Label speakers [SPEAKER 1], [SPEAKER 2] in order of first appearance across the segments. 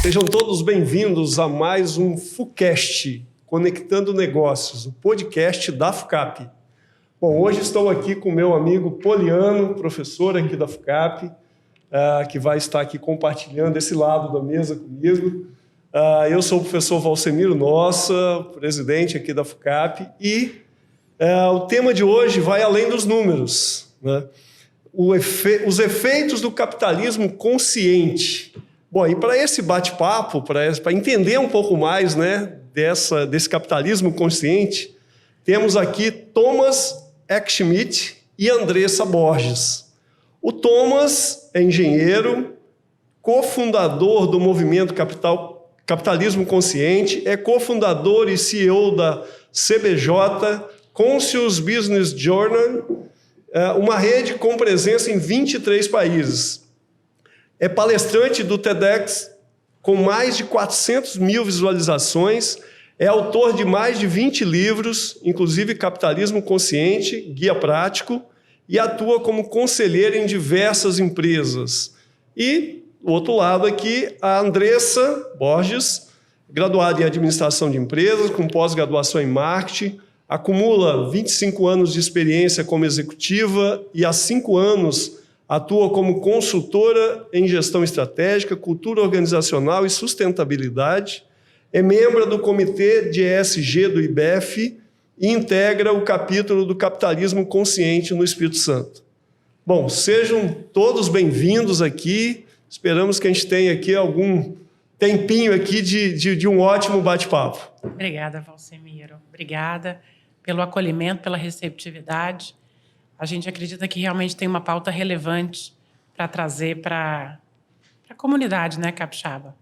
[SPEAKER 1] Sejam todos bem-vindos a mais um FUCast, Conectando Negócios, o podcast da FUCAP. Bom, hoje estou aqui com meu amigo Poliano, professor aqui da FUCAP, que vai estar aqui compartilhando esse lado da mesa comigo. Eu sou o professor Valsemiro Nossa, presidente aqui da FUCAP, e o tema de hoje vai além dos números, né? Os efeitos do capitalismo consciente. Bom, e para esse bate-papo, para entender um pouco mais, né, desse capitalismo consciente, temos aqui Thomas Eckschmidt e Andressa Borges. O Thomas é engenheiro, cofundador do movimento Capitalismo Consciente, é cofundador e CEO da CBJ, Conscious Business Journal, uma rede com presença em 23 países. É palestrante do TEDx com mais de 400 mil visualizações, é autor de mais de 20 livros, inclusive Capitalismo Consciente, Guia Prático, e atua como conselheiro em diversas empresas. E, do outro lado aqui, a Andressa Borges, graduada em Administração de Empresas, com pós-graduação em Marketing, acumula 25 anos de experiência como executiva e há 5 anos atua como consultora em gestão estratégica, cultura organizacional e sustentabilidade, é membro do Comitê de ESG do IBEF e integra o capítulo do Capitalismo Consciente no Espírito Santo. Bom, sejam todos bem-vindos aqui, esperamos que a gente tenha aqui algum tempinho aqui de um ótimo bate-papo.
[SPEAKER 2] Obrigada, Valsemiro. Obrigada pelo acolhimento, pela receptividade. A gente acredita que realmente tem uma pauta relevante para trazer para a comunidade, né, capixaba?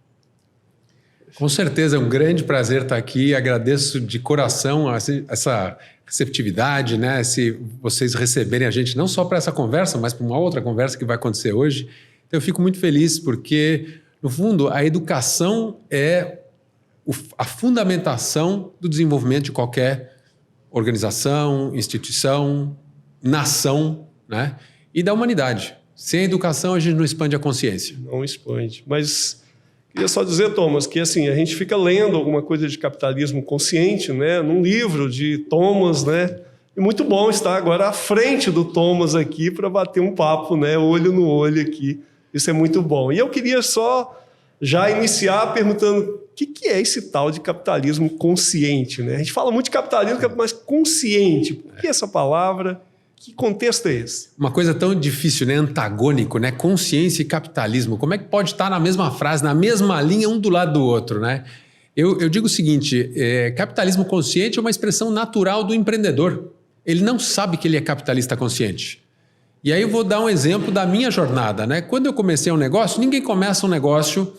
[SPEAKER 3] Com certeza, é um grande prazer estar aqui. Agradeço de coração essa receptividade, né? Se vocês receberem a gente não só para essa conversa, mas para uma outra conversa que vai acontecer hoje. Então, eu fico muito feliz porque, no fundo, a educação é a fundamentação do desenvolvimento de qualquer organização, instituição, nação, né? E da humanidade. Sem a educação, a gente não expande a consciência.
[SPEAKER 1] Não expande. Mas queria só dizer, Thomas, que assim, a gente fica lendo alguma coisa de capitalismo consciente, né, num livro de Thomas, né? E muito bom estar agora à frente do Thomas aqui para bater um papo, né, olho no olho aqui. Isso é muito bom. E eu queria só já iniciar perguntando o que é esse tal de capitalismo consciente, né? A gente fala muito de capitalismo, mas consciente. Por que essa palavra? Que contexto é esse?
[SPEAKER 3] Uma coisa tão difícil, né? Antagônico, né? Consciência e capitalismo. Como é que pode estar na mesma frase, na mesma linha, um do lado do outro, né? Eu digo o seguinte, capitalismo consciente é uma expressão natural do empreendedor. Ele não sabe que ele é capitalista consciente. E aí eu vou dar um exemplo da minha jornada, né? Quando eu comecei um negócio, ninguém começa um negócio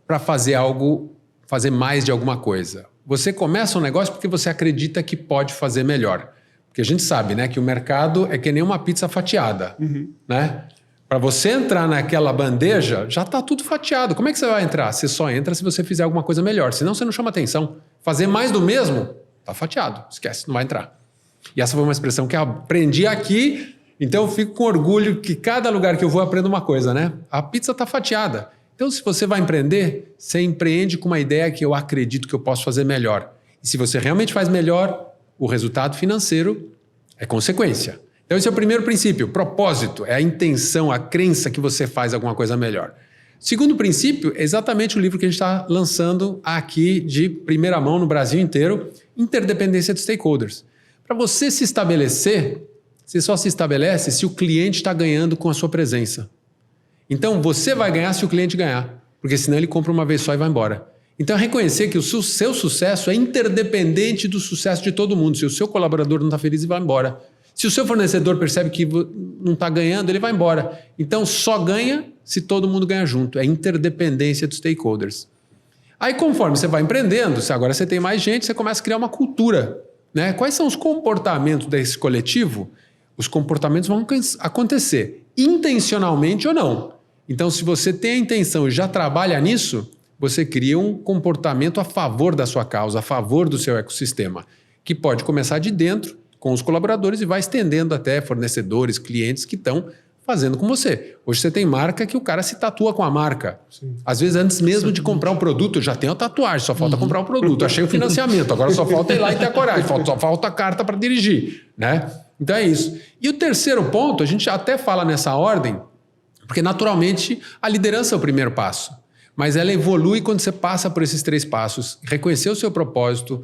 [SPEAKER 3] para fazer mais de alguma coisa. Você começa um negócio porque você acredita que pode fazer melhor. Porque a gente sabe, né, que o mercado é que nem uma pizza fatiada, né? Para você entrar naquela bandeja, já está tudo fatiado. Como é que você vai entrar? Você só entra se você fizer alguma coisa melhor. Senão você não chama atenção. Fazer mais do mesmo, está fatiado. Esquece, não vai entrar. E essa foi uma expressão que eu aprendi aqui, então eu fico com orgulho que cada lugar que eu vou eu aprendo uma coisa, né? A pizza está fatiada. Então, se você vai empreender, você empreende com uma ideia que eu acredito que eu posso fazer melhor. E se você realmente faz melhor, o resultado financeiro é consequência. Então, esse é o primeiro princípio. Propósito é a intenção, a crença que você faz alguma coisa melhor. Segundo princípio, é exatamente o livro que a gente está lançando aqui de primeira mão no Brasil inteiro, Interdependência de Stakeholders. Para você se estabelecer, você só se estabelece se o cliente está ganhando com a sua presença. Então, você vai ganhar se o cliente ganhar, porque senão ele compra uma vez só e vai embora. Então, é reconhecer que o seu sucesso é interdependente do sucesso de todo mundo. Se o seu colaborador não está feliz, ele vai embora. Se o seu fornecedor percebe que não está ganhando, ele vai embora. Então, só ganha se todo mundo ganha junto. É interdependência dos stakeholders. Aí, conforme você vai empreendendo, agora você tem mais gente, você começa a criar uma cultura, né? Quais são os comportamentos desse coletivo? Os comportamentos vão acontecer, intencionalmente ou não. Então, se você tem a intenção e já trabalha nisso, você cria um comportamento a favor da sua causa, a favor do seu ecossistema, que pode começar de dentro, com os colaboradores, e vai estendendo até fornecedores, clientes que estão fazendo com você. Hoje você tem marca que o cara se tatua com a marca.
[SPEAKER 1] Sim.
[SPEAKER 3] Às vezes, antes mesmo de comprar o produto, eu já tenho a tatuagem, só falta comprar o produto. Achei o financiamento, agora só falta ir lá e ter a coragem, só falta a carta para dirigir, né? Então é isso. E o terceiro ponto, a gente até fala nessa ordem, porque naturalmente a liderança é o primeiro passo. Mas ela evolui quando você passa por esses 3 passos. Reconhecer o seu propósito,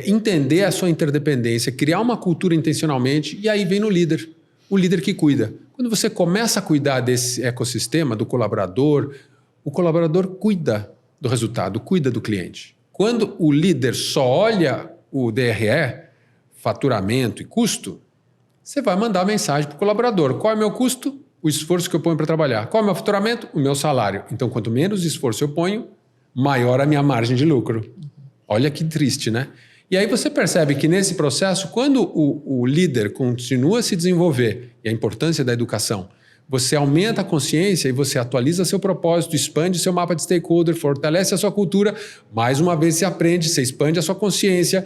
[SPEAKER 3] entender a sua interdependência, criar uma cultura intencionalmente, e aí vem no líder. O líder que cuida. Quando você começa a cuidar desse ecossistema, do colaborador, o colaborador cuida do resultado, cuida do cliente. Quando o líder só olha o DRE, faturamento e custo, você vai mandar mensagem para o colaborador. Qual é o meu custo? O esforço que eu ponho para trabalhar. Qual é o meu faturamento? O meu salário. Então, quanto menos esforço eu ponho, maior a minha margem de lucro. Olha que triste, né? E aí você percebe que nesse processo, quando o líder continua a se desenvolver, e a importância da educação, você aumenta a consciência e você atualiza seu propósito, expande seu mapa de stakeholder, fortalece a sua cultura, mais uma vez você aprende, você expande a sua consciência,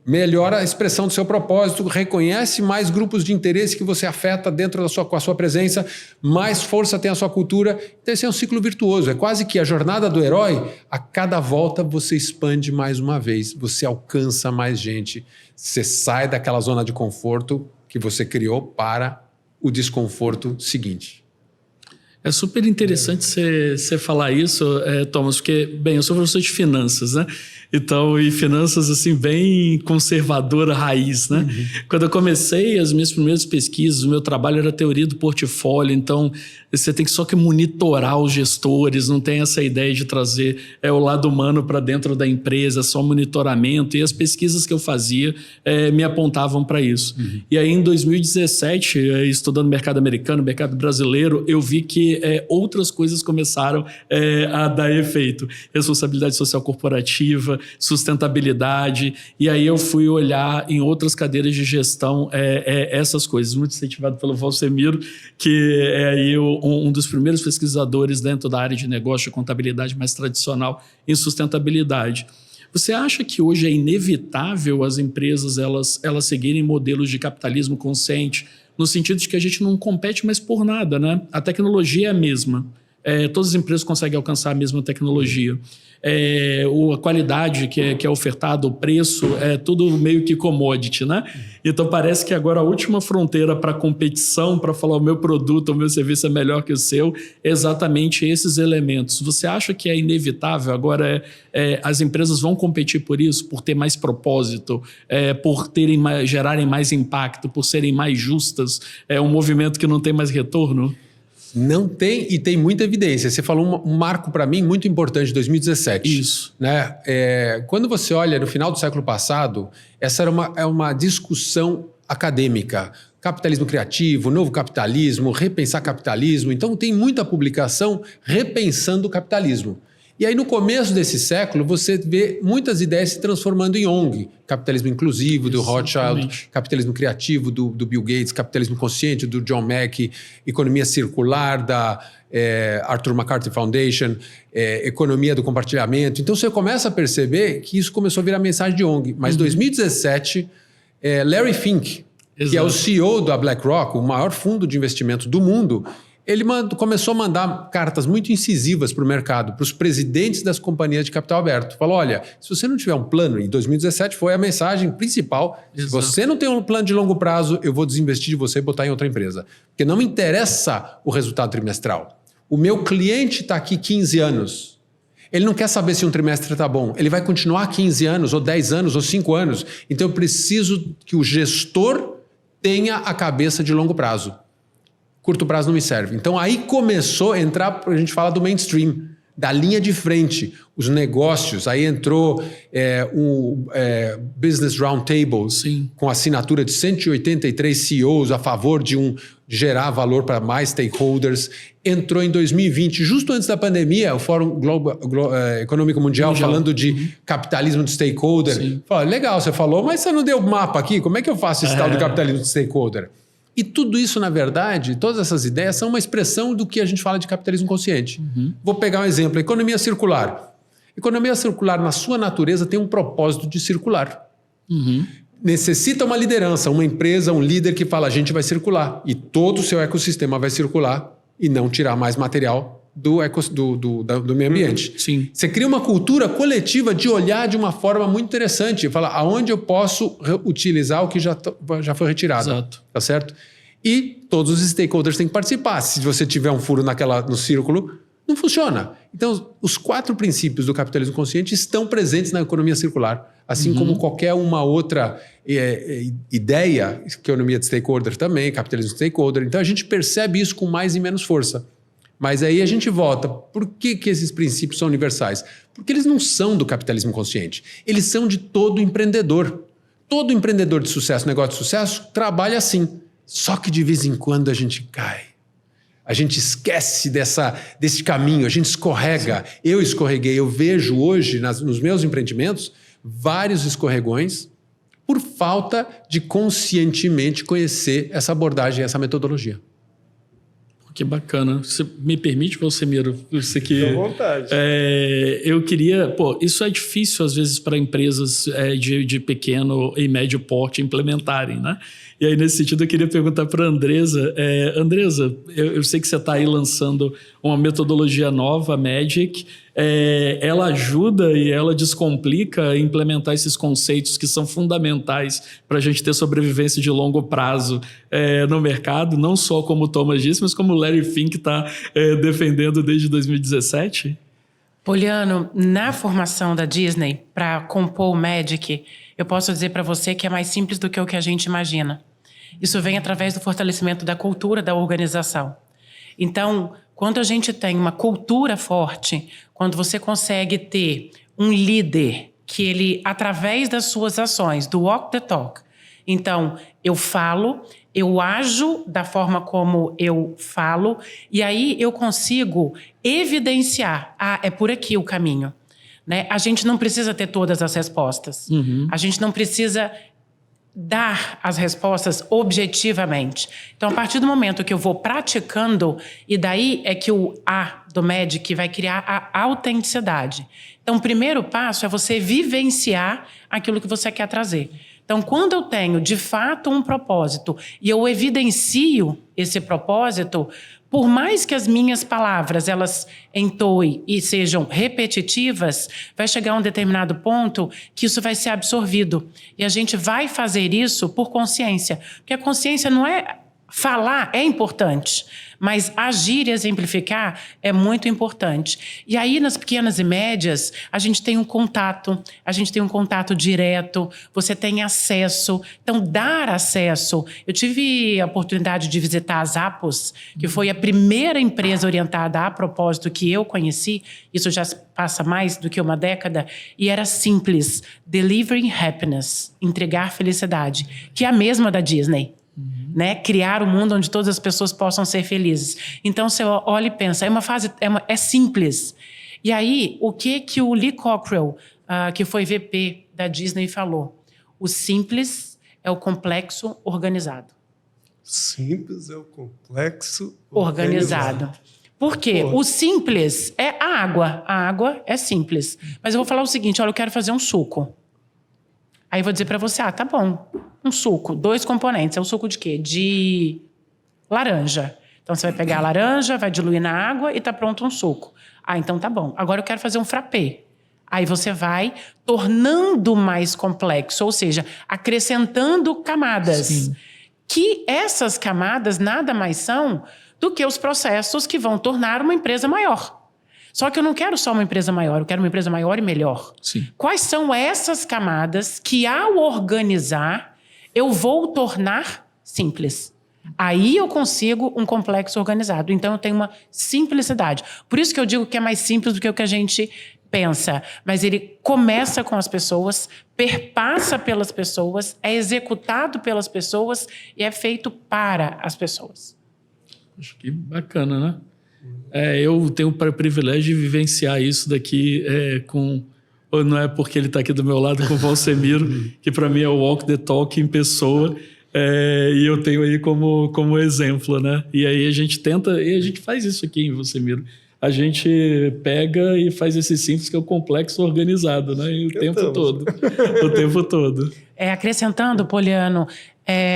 [SPEAKER 3] melhora a expressão do seu propósito, reconhece mais grupos de interesse que você afeta dentro com a sua presença, mais força tem a sua cultura. Então esse é um ciclo virtuoso, é quase que a jornada do herói. A cada volta você expande mais uma vez, você alcança mais gente, você sai daquela zona de conforto que você criou para o desconforto seguinte.
[SPEAKER 4] É super interessante você falar isso, Thomas, porque, bem, eu sou professor de finanças, né? Então, e finanças, assim, bem conservadora, raiz, né? Uhum. Quando eu comecei as minhas primeiras pesquisas, o meu trabalho era teoria do portfólio, então você tem só que monitorar os gestores, não tem essa ideia de trazer o lado humano para dentro da empresa, só monitoramento, e as pesquisas que eu fazia me apontavam para isso. Uhum. E aí, em 2017, estudando mercado americano, mercado brasileiro, eu vi que outras coisas começaram a dar efeito. Responsabilidade social corporativa, sustentabilidade, e aí eu fui olhar em outras cadeiras de gestão essas coisas, muito incentivado pelo Valsemiro, que é aí um dos primeiros pesquisadores dentro da área de negócio, de contabilidade mais tradicional em sustentabilidade. Você acha que hoje é inevitável as empresas elas seguirem modelos de capitalismo consciente, no sentido de que a gente não compete mais por nada, né? A tecnologia é a mesma. Todas as empresas conseguem alcançar a mesma tecnologia. A qualidade que é ofertada, o preço, é tudo meio que commodity, né? Então parece que agora a última fronteira para competição, para falar o meu produto, o meu serviço é melhor que o seu, é exatamente esses elementos. Você acha que é inevitável agora as empresas vão competir por isso, por ter mais propósito, por gerarem mais impacto, por serem mais justas? É um movimento que não tem mais retorno?
[SPEAKER 3] Não tem, e tem muita evidência. Você falou um marco para mim muito importante, 2017.
[SPEAKER 4] Isso.
[SPEAKER 3] Né? Quando você olha no final do século passado, essa era uma discussão acadêmica. Capitalismo criativo, novo capitalismo, repensar capitalismo. Então tem muita publicação repensando o capitalismo. E aí no começo desse século você vê muitas ideias se transformando em ONG. Capitalismo inclusivo do Rothschild, capitalismo criativo do Bill Gates, capitalismo consciente do John Mackey, economia circular da Arthur MacArthur Foundation, economia do compartilhamento. Então você começa a perceber que isso começou a virar mensagem de ONG. Mas em 2017, Larry Fink, que é o CEO da BlackRock, o maior fundo de investimento do mundo, ele começou a mandar cartas muito incisivas para o mercado, para os presidentes das companhias de capital aberto. Falou, olha, se você não tiver um plano, em 2017 foi a mensagem principal, se você não tem um plano de longo prazo, eu vou desinvestir de você e botar em outra empresa. Porque não me interessa o resultado trimestral. O meu cliente está aqui 15 anos. Ele não quer saber se um trimestre está bom. Ele vai continuar 15 anos, ou 10 anos, ou 5 anos. Então eu preciso que o gestor tenha a cabeça de longo prazo. Curto prazo não me serve. Então aí começou a entrar, a gente fala do mainstream, da linha de frente, os negócios. Aí entrou o Business Roundtable, com assinatura de 183 CEOs a favor de gerar valor para mais stakeholders. Entrou em 2020, justo antes da pandemia, o Fórum Econômico Mundial falando de capitalismo de stakeholder. Falou, legal, você falou, mas você não deu mapa aqui, como é que eu faço esse tal do capitalismo de stakeholder? E tudo isso, na verdade, todas essas ideias são uma expressão do que a gente fala de capitalismo consciente. Vou pegar um exemplo, economia circular. Economia circular, na sua natureza, tem um propósito de circular. necessita uma liderança, uma empresa, um líder que fala, a gente vai circular e todo o seu ecossistema vai circular e não tirar mais material do meio ambiente.
[SPEAKER 4] Sim.
[SPEAKER 3] Você cria uma cultura coletiva de olhar de uma forma muito interessante, falar aonde eu posso utilizar o que já foi retirado.
[SPEAKER 4] Exato.
[SPEAKER 3] Tá certo? E todos os stakeholders têm que participar. Se você tiver um furo no círculo, não funciona. Então, os 4 princípios do capitalismo consciente estão presentes na economia circular, assim como qualquer uma outra ideia, economia de stakeholder também, capitalismo de stakeholder. Então, a gente percebe isso com mais e menos força. Mas aí a gente volta. Por que esses princípios são universais? Porque eles não são do capitalismo consciente. Eles são de todo empreendedor. Todo empreendedor de sucesso, negócio de sucesso, trabalha assim. Só que de vez em quando a gente cai. A gente esquece desse caminho, a gente escorrega. Sim. Eu escorreguei. Eu vejo hoje, nos meus empreendimentos, vários escorregões por falta de conscientemente conhecer essa abordagem, essa metodologia.
[SPEAKER 4] Que bacana. Você me permite, Valsemiro? Isso aqui.
[SPEAKER 1] Fique à vontade.
[SPEAKER 4] Eu queria... isso é difícil, às vezes, para empresas de pequeno e médio porte implementarem, né? E aí, nesse sentido, eu queria perguntar para a Andresa. Andresa, eu sei que você está aí lançando uma metodologia nova, a Magic. Ela ajuda e ela descomplica a implementar esses conceitos que são fundamentais para a gente ter sobrevivência de longo prazo no mercado, não só como o Thomas disse, mas como o Larry Fink está defendendo desde 2017?
[SPEAKER 2] Poliano, na formação da Disney, para compor o Magic, eu posso dizer para você que é mais simples do que o que a gente imagina. Isso vem através do fortalecimento da cultura da organização. Então, quando a gente tem uma cultura forte, quando você consegue ter um líder que ele, através das suas ações, do walk the talk, então, eu falo, eu ajo da forma como eu falo, e aí eu consigo evidenciar, é por aqui o caminho. Né? A gente não precisa ter todas as respostas. A gente não precisa dar as respostas objetivamente. Então, a partir do momento que eu vou praticando, e daí é que o A do Magic vai criar a autenticidade. Então, o primeiro passo é você vivenciar aquilo que você quer trazer. Então, quando eu tenho, de fato, um propósito e eu evidencio esse propósito, por mais que as minhas palavras elas entoem e sejam repetitivas, vai chegar um determinado ponto que isso vai ser absorvido. E a gente vai fazer isso por consciência. Porque a consciência não é... Falar é importante, mas agir e exemplificar é muito importante. E aí, nas pequenas e médias, a gente tem um contato direto, você tem acesso. Então, dar acesso. Eu tive a oportunidade de visitar a Zappos, que foi a primeira empresa orientada a propósito que eu conheci, isso já passa mais do que uma década, e era simples, delivering happiness, entregar felicidade, que é a mesma da Disney. Né? Criar um mundo onde todas as pessoas possam ser felizes. Então, você olha e pensa, é simples. E aí, o que o Lee Cockrell, que foi VP da Disney, falou? O simples é o complexo organizado.
[SPEAKER 1] Simples é o complexo
[SPEAKER 2] organizado. Por quê? O simples é a água. A água é simples. Mas eu vou falar o seguinte, olha, eu quero fazer um suco. Aí eu vou dizer para você, tá bom, um suco, 2 componentes. É um suco de quê? De laranja. Então, você vai pegar a laranja, vai diluir na água e tá pronto um suco. Então tá bom. Agora eu quero fazer um frappé. Aí você vai tornando mais complexo, ou seja, acrescentando camadas.
[SPEAKER 4] Sim.
[SPEAKER 2] Que essas camadas nada mais são do que os processos que vão tornar uma empresa maior. Só que eu não quero só uma empresa maior, eu quero uma empresa maior e melhor.
[SPEAKER 4] Sim.
[SPEAKER 2] Quais são essas camadas que, ao organizar, eu vou tornar simples? Aí eu consigo um complexo organizado. Então, eu tenho uma simplicidade. Por isso que eu digo que é mais simples do que o que a gente pensa. Mas ele começa com as pessoas, perpassa pelas pessoas, é executado pelas pessoas e é feito para as pessoas.
[SPEAKER 4] Acho que bacana, né? Eu tenho o privilégio de vivenciar isso daqui não é porque ele está aqui do meu lado com o Valsemiro, que para mim é o walk the talk em pessoa, e eu tenho aí como exemplo, né? E aí a gente tenta, e a gente faz isso aqui em Valsemiro. a gente pega e faz esse simples que é o complexo organizado, né? E o tempo todo. O tempo todo.
[SPEAKER 2] Acrescentando, Poliano,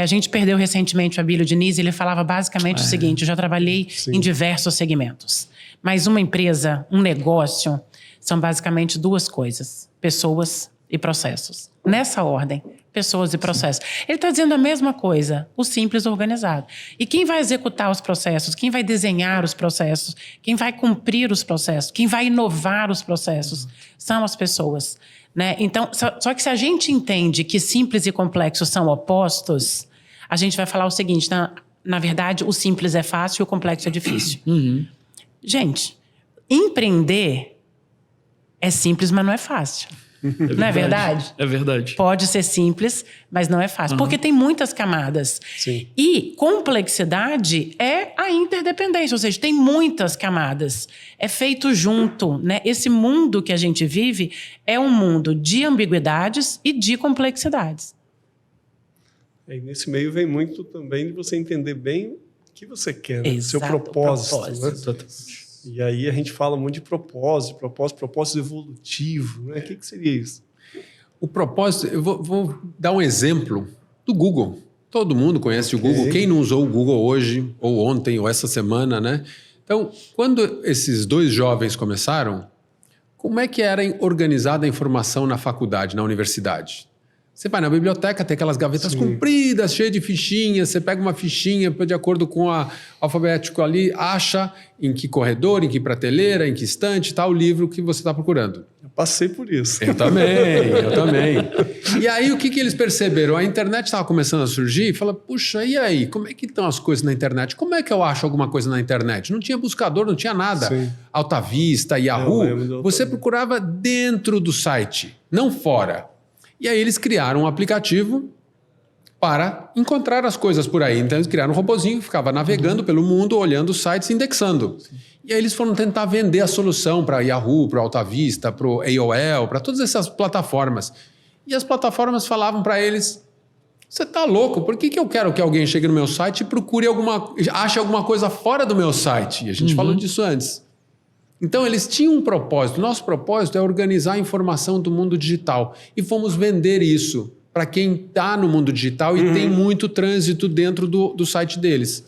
[SPEAKER 2] a gente perdeu recentemente o Abílio Diniz, ele falava basicamente o seguinte: eu já trabalhei em diversos segmentos, mas uma empresa, um negócio, são basicamente duas coisas: pessoas e processos. Nessa ordem, pessoas e processos. Ele está dizendo a mesma coisa, o simples organizado. E quem vai executar os processos, quem vai desenhar os processos, quem vai cumprir os processos, quem vai inovar os processos, são as pessoas. Né? Então, só que se a gente entende que simples e complexo são opostos, a gente vai falar o seguinte: na verdade, o simples é fácil e o complexo é difícil. Gente, empreender é simples, mas não é fácil. Não é verdade?
[SPEAKER 4] É verdade.
[SPEAKER 2] Pode ser simples, mas não é fácil. Porque tem muitas camadas.
[SPEAKER 1] Sim.
[SPEAKER 2] E complexidade é a interdependência, ou seja, tem muitas camadas. É feito junto, né? Esse mundo que a gente vive é um mundo de ambiguidades e de complexidades.
[SPEAKER 1] E nesse meio vem muito também de você entender bem o que você quer, né?
[SPEAKER 2] Exato,
[SPEAKER 1] Seu propósito. Né?
[SPEAKER 4] Exatamente.
[SPEAKER 1] E aí a gente fala muito de propósito evolutivo, né? O que seria isso?
[SPEAKER 3] O propósito, eu vou dar um exemplo do Google. Todo mundo conhece o Google. Quem não usou o Google hoje, ou ontem, ou essa semana, né? Então, quando esses dois jovens começaram, como é que era organizada a informação na faculdade, na universidade? Você vai na biblioteca, tem aquelas gavetas compridas, cheias de fichinhas, você pega uma fichinha de acordo com o alfabético ali, acha em que corredor, em que prateleira, em que estante está o livro que você está procurando.
[SPEAKER 1] Eu passei por isso.
[SPEAKER 3] Eu também. E aí, o que eles perceberam? A internet estava começando a surgir e fala, puxa, e aí? Como é que estão as coisas na internet? Como é que eu acho alguma coisa na internet? Não tinha buscador, não tinha nada.
[SPEAKER 1] Sim.
[SPEAKER 3] Alta Vista, Yahoo, você procurava dentro do site, não fora. E aí eles criaram um aplicativo para encontrar as coisas por aí. Então eles criaram um robozinho que ficava navegando pelo mundo, olhando os sites e indexando. E aí eles foram tentar vender a solução para Yahoo, para Alta Vista, para o AOL, para todas essas plataformas. E as plataformas falavam para eles: você está louco? Por que eu quero que alguém chegue no meu site e ache alguma coisa fora do meu site? E a gente falou disso antes. Então, eles tinham um propósito. Nosso propósito é organizar a informação do mundo digital. E fomos vender isso para quem está no mundo digital e tem muito trânsito dentro do site deles.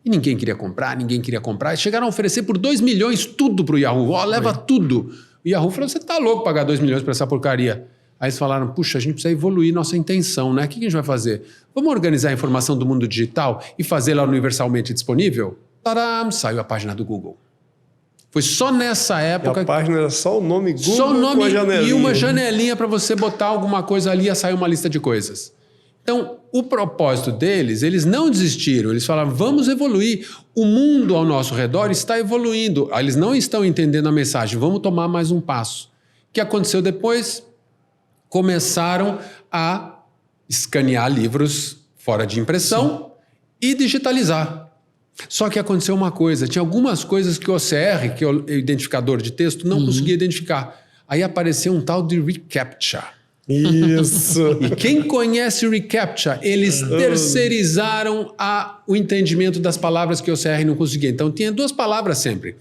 [SPEAKER 3] E ninguém queria comprar. Chegaram a oferecer por 2 milhões tudo para o Yahoo. Leva tudo. O Yahoo falou, você está louco pagar 2 milhões para essa porcaria. Aí eles falaram, puxa, a gente precisa evoluir nossa intenção, né? O que a gente vai fazer? Vamos organizar a informação do mundo digital e fazê-la universalmente disponível? Tadam! Saiu a página do Google. Foi só nessa época...
[SPEAKER 1] E a página era só o nome Google
[SPEAKER 3] só o nome
[SPEAKER 1] com a janelinha.
[SPEAKER 3] E uma janelinha para você botar alguma coisa ali e sair uma lista de coisas. Então, o propósito deles, eles não desistiram. Eles falaram, vamos evoluir. O mundo ao nosso redor está evoluindo. Eles não estão entendendo a mensagem. Vamos tomar mais um passo. O que aconteceu depois? Começaram a escanear livros fora de impressão e digitalizar. Só que aconteceu uma coisa, tinha algumas coisas que o OCR, que é o identificador de texto, não conseguia identificar. Aí apareceu um tal de reCAPTCHA.
[SPEAKER 1] Isso.
[SPEAKER 3] E quem conhece o reCAPTCHA, eles terceirizaram o entendimento das palavras que o OCR não conseguia. Então tinha 2 palavras sempre.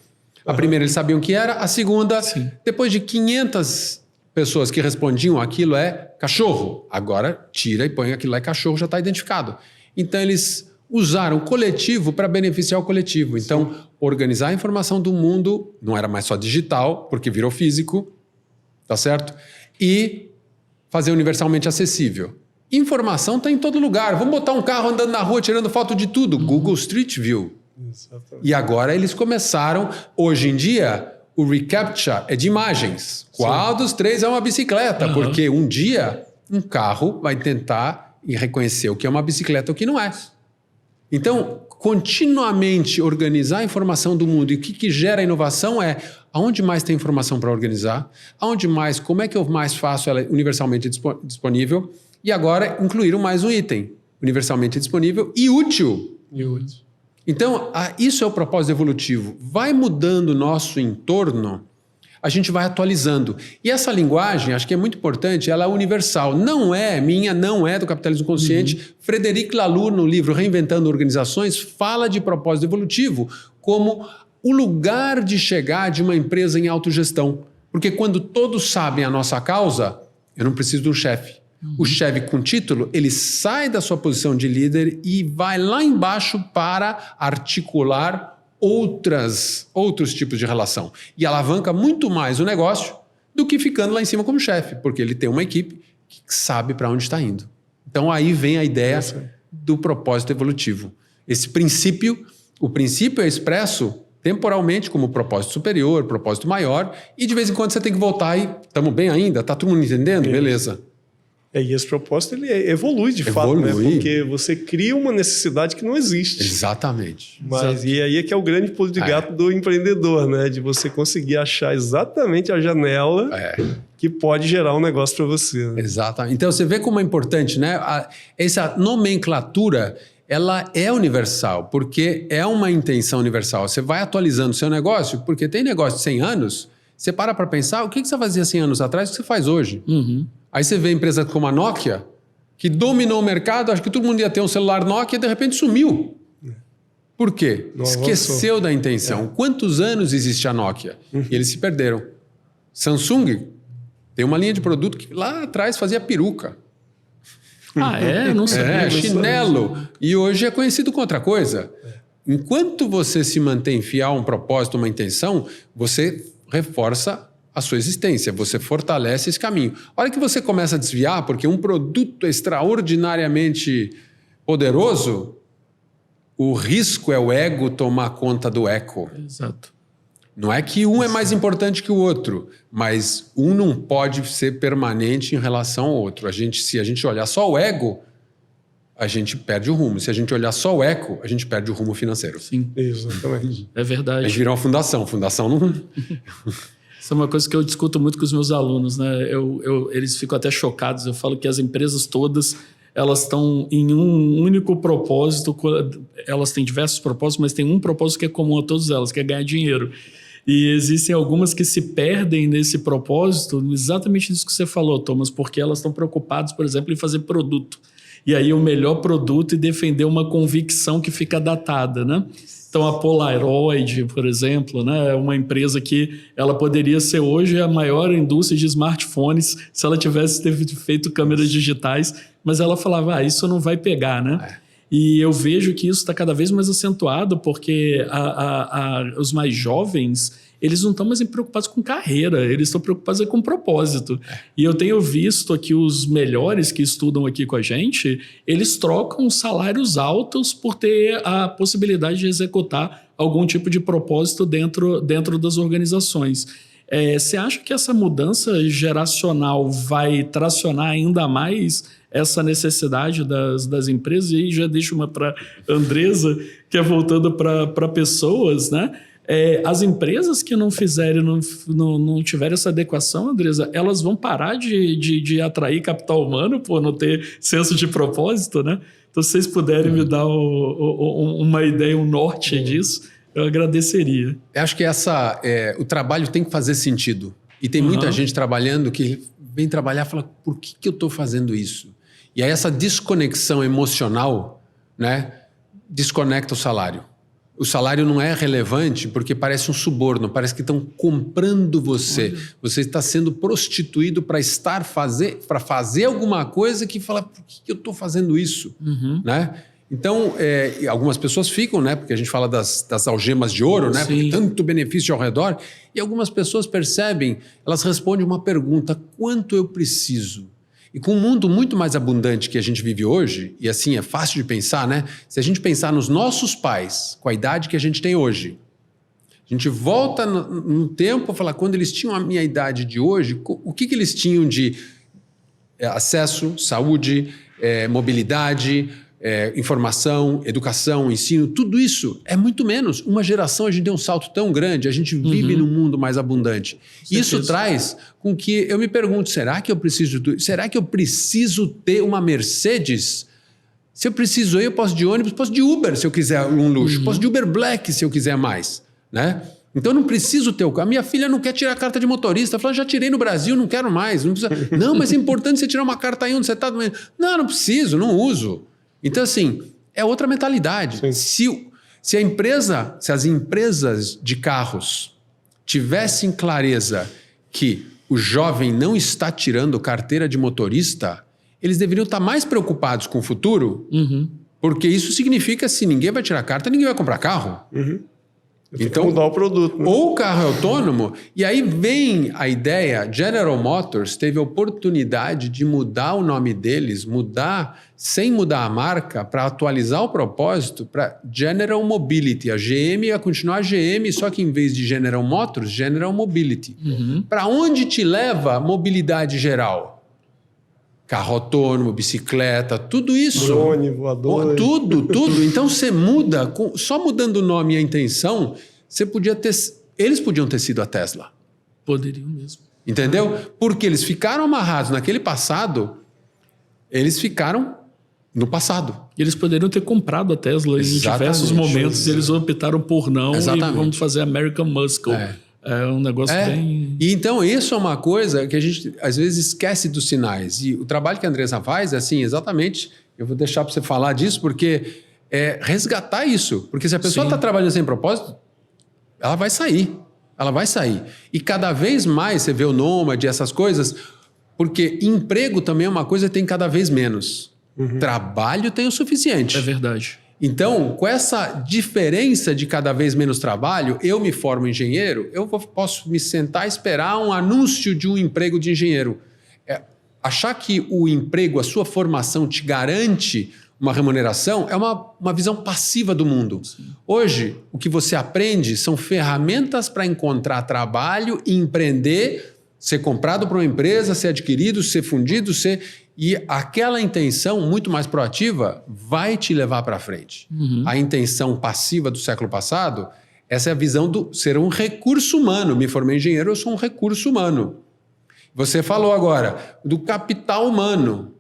[SPEAKER 3] A primeira eles sabiam o que era, a segunda, depois de 500 pessoas que respondiam aquilo é cachorro. Agora tira e põe aquilo lá é cachorro, já está identificado. Então eles usaram o coletivo para beneficiar o coletivo. Então, organizar a informação do mundo, não era mais só digital, porque virou físico, tá certo? E fazer universalmente acessível. Informação está em todo lugar. Vamos botar um carro andando na rua, tirando foto de tudo. Google Street View.
[SPEAKER 1] Exatamente.
[SPEAKER 3] E agora eles começaram, hoje em dia, o reCAPTCHA é de imagens. Qual dos 3 é uma bicicleta? Porque um dia, um carro vai tentar reconhecer o que é uma bicicleta e o que não é. Então, continuamente organizar a informação do mundo e o que gera inovação é aonde mais tem informação para organizar, aonde mais, como é que eu mais faço ela universalmente disponível e agora incluíram mais um item, universalmente disponível e útil. Então, isso é o propósito evolutivo. Vai mudando o nosso entorno, a gente vai atualizando. E essa linguagem, acho que é muito importante, ela é universal. Não é minha, não é do capitalismo consciente. Frederic Laloux, no livro Reinventando Organizações, fala de propósito evolutivo como o lugar de chegar de uma empresa em autogestão. Porque quando todos sabem a nossa causa, eu não preciso de um chefe. O chefe com título, ele sai da sua posição de líder e vai lá embaixo para articular outros tipos de relação. E alavanca muito mais o negócio do que ficando lá em cima como chefe, porque ele tem uma equipe que sabe para onde está indo. Então aí vem a ideia do propósito evolutivo. Esse princípio, o princípio é expresso temporalmente como propósito superior, propósito maior, e de vez em quando você tem que voltar e estamos bem ainda? Está todo mundo entendendo? Beleza.
[SPEAKER 1] E esse propósito ele evolui de fato, né? Porque você cria uma necessidade que não existe.
[SPEAKER 3] Exatamente.
[SPEAKER 1] Mas e aí é que é o grande pulo de gato do empreendedor, né? De você conseguir achar exatamente a janela que pode gerar um negócio para você. Né?
[SPEAKER 3] Exatamente. Então você vê como é importante, né? Essa nomenclatura, ela é universal, porque é uma intenção universal. Você vai atualizando o seu negócio, porque tem negócio de 100 anos, você para pensar, o que você fazia 100 anos atrás, o que você faz hoje? Aí você vê empresa como a Nokia, que dominou o mercado, acho que todo mundo ia ter um celular Nokia e de repente sumiu. Por quê? Esqueceu da intenção. Quantos anos existe a Nokia? E eles se perderam. Samsung tem uma linha de produto que lá atrás fazia peruca.
[SPEAKER 4] Não sabia.
[SPEAKER 3] Chinelo. E hoje é conhecido com outra coisa. Enquanto você se mantém fiel a um propósito, uma intenção, você reforça a sua existência, você fortalece esse caminho. A hora que você começa a desviar, porque um produto é extraordinariamente poderoso, o risco é o ego tomar conta do eco.
[SPEAKER 4] Exato.
[SPEAKER 3] Não é que um é mais importante que o outro, mas um não pode ser permanente em relação ao outro. Se a gente olhar só o ego, a gente perde o rumo. Se a gente olhar só o eco, a gente perde o rumo financeiro.
[SPEAKER 4] Sim.
[SPEAKER 1] Exatamente.
[SPEAKER 4] É verdade.
[SPEAKER 3] A gente vira uma fundação. Fundação não...
[SPEAKER 4] Isso é uma coisa que eu discuto muito com os meus alunos, né? Eles ficam até chocados. Eu falo que as empresas todas, elas estão em um único propósito. Elas têm diversos propósitos, mas tem um propósito que é comum a todas elas, que é ganhar dinheiro. E existem algumas que se perdem nesse propósito, exatamente nisso que você falou, Thomas, porque elas estão preocupadas, por exemplo, em fazer produto. E aí o melhor produto e defender uma convicção que fica datada, né? Então a Polaroid, por exemplo, né, é uma empresa que ela poderia ser hoje a maior indústria de smartphones se ela tivesse feito câmeras digitais, mas ela falava, isso não vai pegar, né? E eu vejo que isso está cada vez mais acentuado porque os mais jovens, eles não estão mais preocupados com carreira, eles estão preocupados com propósito. E eu tenho visto que os melhores que estudam aqui com a gente, eles trocam salários altos por ter a possibilidade de executar algum tipo de propósito dentro das organizações. Você acha que essa mudança geracional vai tracionar ainda mais essa necessidade das empresas? E aí já deixo uma para a Andresa, que é voltando para pessoas, né? As empresas que não fizerem, não tiverem essa adequação, Andresa, elas vão parar de atrair capital humano por não ter senso de propósito, né? Então, se vocês puderem me dar uma ideia, um norte disso, eu agradeceria.
[SPEAKER 3] Eu acho que o trabalho tem que fazer sentido. E tem muita gente trabalhando que vem trabalhar e fala, por que eu estou fazendo isso? E aí essa desconexão emocional, né, desconecta o salário. O salário não é relevante porque parece um suborno, parece que estão comprando você. Você está sendo prostituído para fazer alguma coisa que fala, por que eu estou fazendo isso? Né? Então, algumas pessoas ficam, né? Porque a gente fala das algemas de ouro, né? Porque tanto benefício ao redor. E algumas pessoas percebem, elas respondem uma pergunta, quanto eu preciso? E com um mundo muito mais abundante que a gente vive hoje, e assim é fácil de pensar, né? Se a gente pensar nos nossos pais, com a idade que a gente tem hoje, a gente volta no tempo e falar, quando eles tinham a minha idade de hoje, o que eles tinham de acesso, saúde, mobilidade, informação, educação, ensino, tudo isso é muito menos. Uma geração a gente deu um salto tão grande, a gente vive num mundo mais abundante. Isso traz com que eu me pergunto, será que eu preciso ter uma Mercedes? Se eu preciso, eu posso de ônibus, posso de Uber se eu quiser um luxo, posso de Uber Black se eu quiser mais, né? Então eu não preciso ter o carro. A minha filha não quer tirar a carta de motorista. Ela fala, já tirei no Brasil, não quero mais. Não precisa. Não, mas é importante você tirar uma carta aí onde você está. Não preciso, não uso. Então, assim, é outra mentalidade. Se as empresas de carros tivessem clareza que o jovem não está tirando carteira de motorista, eles deveriam estar mais preocupados com o futuro, porque isso significa que se ninguém vai tirar carta, ninguém vai comprar carro.
[SPEAKER 1] Então, mudar o produto. Né?
[SPEAKER 3] Ou o carro é autônomo, e aí vem a ideia, General Motors teve a oportunidade de mudar o nome deles, sem mudar a marca, para atualizar o propósito para General Mobility. A GM ia continuar GM, só que em vez de General Motors, General Mobility. Para onde te leva a mobilidade geral? Carro autônomo, bicicleta, tudo isso.
[SPEAKER 1] Drone, voador.
[SPEAKER 3] Tudo. Então você muda, só mudando o nome e a intenção, eles podiam ter sido a Tesla.
[SPEAKER 4] Poderiam mesmo.
[SPEAKER 3] Entendeu? Porque eles ficaram amarrados naquele passado, eles ficaram no passado.
[SPEAKER 4] Eles poderiam ter comprado a Tesla em diversos momentos e eles optaram por não.
[SPEAKER 3] Exatamente.
[SPEAKER 4] E vamos fazer American Muscle. É um negócio bem...
[SPEAKER 3] E então isso é uma coisa que a gente às vezes esquece dos sinais. E o trabalho que a Andressa faz é assim, exatamente, eu vou deixar para você falar disso, porque é resgatar isso. Porque se a pessoa está trabalhando sem propósito, ela vai sair. Ela vai sair. E cada vez mais você vê o nômade, essas coisas, porque emprego também é uma coisa que tem cada vez menos. Trabalho tem o suficiente.
[SPEAKER 4] É verdade.
[SPEAKER 3] Então, com essa diferença de cada vez menos trabalho, eu me formo engenheiro, eu posso me sentar e esperar um anúncio de um emprego de engenheiro. Achar que o emprego, a sua formação te garante uma remuneração é uma visão passiva do mundo. Sim. Hoje, o que você aprende são ferramentas para encontrar trabalho, empreender, ser comprado por uma empresa, ser adquirido, ser fundido, E aquela intenção muito mais proativa vai te levar para frente. A intenção passiva do século passado, essa é a visão do ser um recurso humano. Me formei engenheiro, eu sou um recurso humano. Você falou agora do capital humano.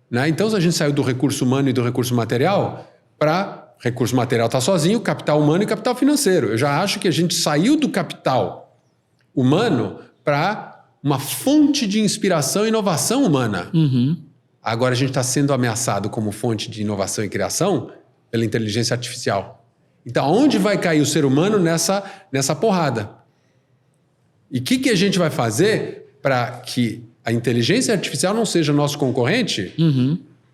[SPEAKER 3] Né? Então, a gente saiu do recurso humano e do recurso material para recurso material está sozinho, capital humano e capital financeiro. Eu já acho que a gente saiu do capital humano para uma fonte de inspiração e inovação humana. Agora a gente está sendo ameaçado como fonte de inovação e criação pela inteligência artificial. Então, onde vai cair o ser humano nessa porrada? E o que a gente vai fazer para que a inteligência artificial não seja nosso concorrente,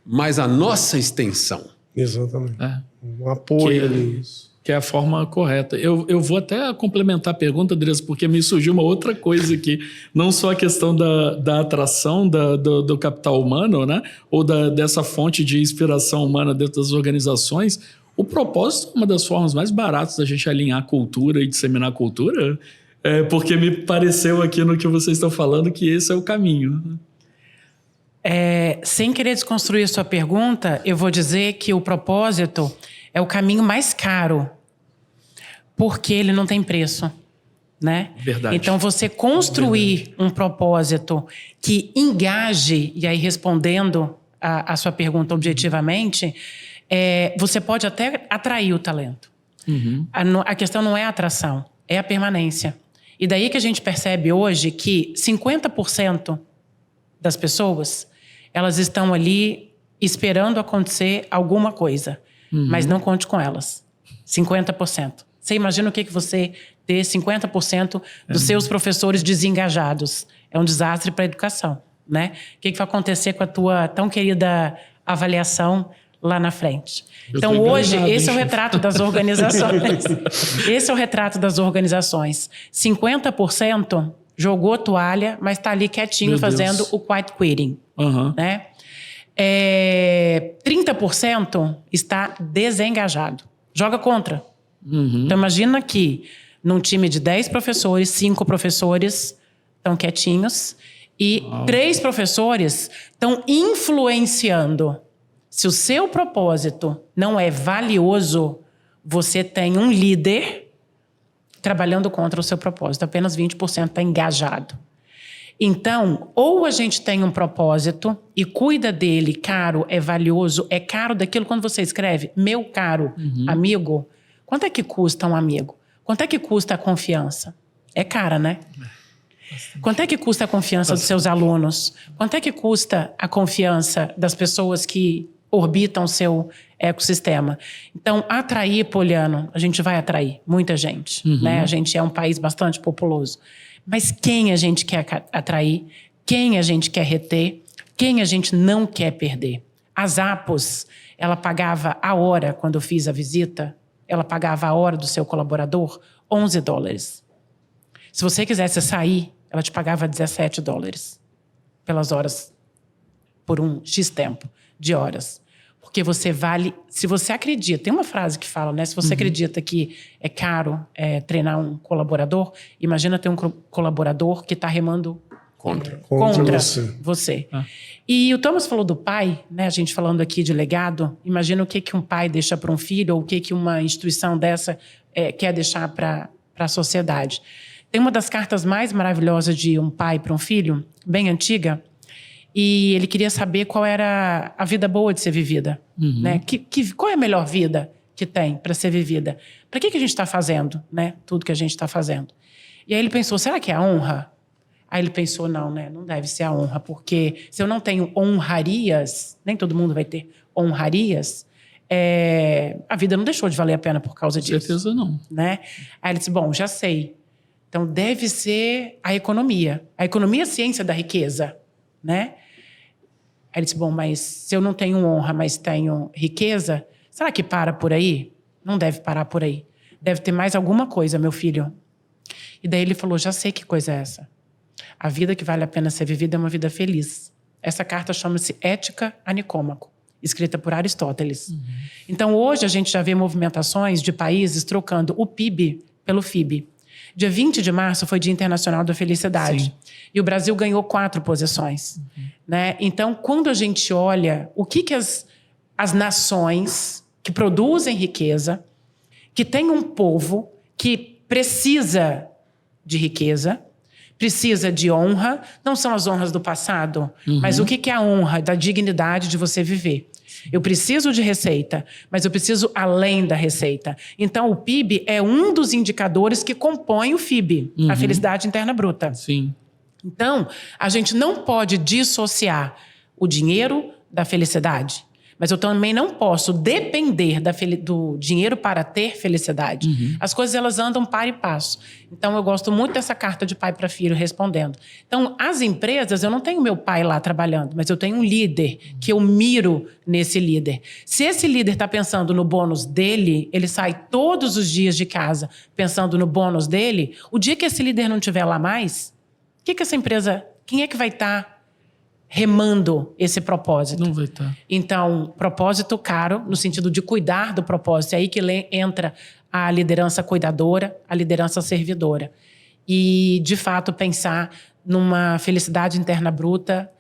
[SPEAKER 3] mas a nossa extensão?
[SPEAKER 1] Exatamente. Um apoio ali.
[SPEAKER 4] Que é a forma correta. Eu vou até complementar a pergunta, Andressa, porque me surgiu uma outra coisa aqui. Não só a questão da atração do capital humano, né? Ou dessa fonte de inspiração humana dentro das organizações. O propósito é uma das formas mais baratas da gente alinhar a cultura e disseminar a cultura, porque me pareceu aqui no que vocês estão falando que esse é o caminho.
[SPEAKER 2] Sem querer desconstruir a sua pergunta, eu vou dizer que o propósito é o caminho mais caro, porque ele não tem preço, né?
[SPEAKER 4] Verdade.
[SPEAKER 2] Então, você construir um propósito que engaje, e aí respondendo a sua pergunta objetivamente, você pode até atrair o talento. A questão não é a atração, é a permanência. E daí que a gente percebe hoje que 50% das pessoas, elas estão ali esperando acontecer alguma coisa, mas não conte com elas. 50%. Você imagina o que você ter 50% dos seus professores desengajados. É um desastre para a educação, né? O que vai acontecer com a tua tão querida avaliação lá na frente? Então, hoje, esse é o retrato das organizações. Esse é o retrato das organizações. 50% jogou a toalha, mas está ali quietinho fazendo o quiet quitting, né? 30% está desengajado. Joga contra. Então, imagina que num time de 10 professores, 5 professores estão quietinhos e 3 professores estão influenciando. Se o seu propósito não é valioso, você tem um líder trabalhando contra o seu propósito. Apenas 20% está engajado. Então, ou a gente tem um propósito e cuida dele, caro, é valioso, é caro daquilo quando você escreve, meu caro amigo. Quanto é que custa um amigo? Quanto é que custa a confiança? É cara, né? Quanto é que custa a confiança dos seus alunos? Quanto é que custa a confiança das pessoas que orbitam o seu ecossistema. Então, atrair, Poliano, a gente vai atrair muita gente, né? A gente é um país bastante populoso. Mas quem a gente quer atrair, quem a gente quer reter, quem a gente não quer perder? A Zappos, ela pagava a hora, quando eu fiz a visita, ela pagava a hora do seu colaborador $11. Se você quisesse sair, ela te pagava $17 pelas horas, por um X tempo de horas. Porque você vale... Se você acredita... Tem uma frase que fala, né? Se você acredita que é caro treinar um colaborador, imagina ter um colaborador que está remando
[SPEAKER 3] Contra
[SPEAKER 2] você. E o Thomas falou do pai, né? A gente falando aqui de legado. Imagina o que um pai deixa para um filho ou o que uma instituição dessa quer deixar para a sociedade. Tem uma das cartas mais maravilhosas de um pai para um filho, bem antiga, e ele queria saber qual era a vida boa de ser vivida. Né? Qual é a melhor vida que tem para ser vivida? Para que a gente está fazendo, né? Tudo que a gente está fazendo? E aí ele pensou, será que é a honra? Aí ele pensou, não, né? Não deve ser a honra, porque se eu não tenho honrarias, nem todo mundo vai ter honrarias, a vida não deixou de valer a pena por causa disso.
[SPEAKER 4] Certeza não.
[SPEAKER 2] Né? Aí ele disse, bom, já sei. Então deve ser a economia. A economia é a ciência da riqueza, né? Aí ele disse, bom, mas se eu não tenho honra, mas tenho riqueza, será que para por aí? Não deve parar por aí. Deve ter mais alguma coisa, meu filho. E daí ele falou, já sei que coisa é essa. A vida que vale a pena ser vivida é uma vida feliz. Essa carta chama-se Ética a Nicômaco, escrita por Aristóteles. Então, hoje a gente já vê movimentações de países trocando o PIB pelo FIB. Dia 20 de março foi Dia Internacional da Felicidade. Sim. E o Brasil ganhou 4 posições. Né? Então, quando a gente olha o que as nações que produzem riqueza, que tem um povo que precisa de riqueza, precisa de honra, não são as honras do passado, mas o que é a honra da dignidade de você viver. Eu preciso de receita, mas eu preciso além da receita. Então, o PIB é um dos indicadores que compõe o FIB, a felicidade interna bruta.
[SPEAKER 4] Sim.
[SPEAKER 2] Então, a gente não pode dissociar o dinheiro da felicidade. Mas eu também não posso depender do dinheiro para ter felicidade. As coisas, elas andam par e passo. Então, eu gosto muito dessa carta de pai para filho respondendo. Então, as empresas, eu não tenho meu pai lá trabalhando, mas eu tenho um líder que eu miro nesse líder. Se esse líder está pensando no bônus dele, ele sai todos os dias de casa pensando no bônus dele, o dia que esse líder não estiver lá mais, o que essa empresa, quem é que vai estar remando esse propósito?
[SPEAKER 4] Não vai estar.
[SPEAKER 2] Então, propósito caro, no sentido de cuidar do propósito. É aí que entra a liderança cuidadora, a liderança servidora. E, de fato, pensar numa felicidade interna bruta,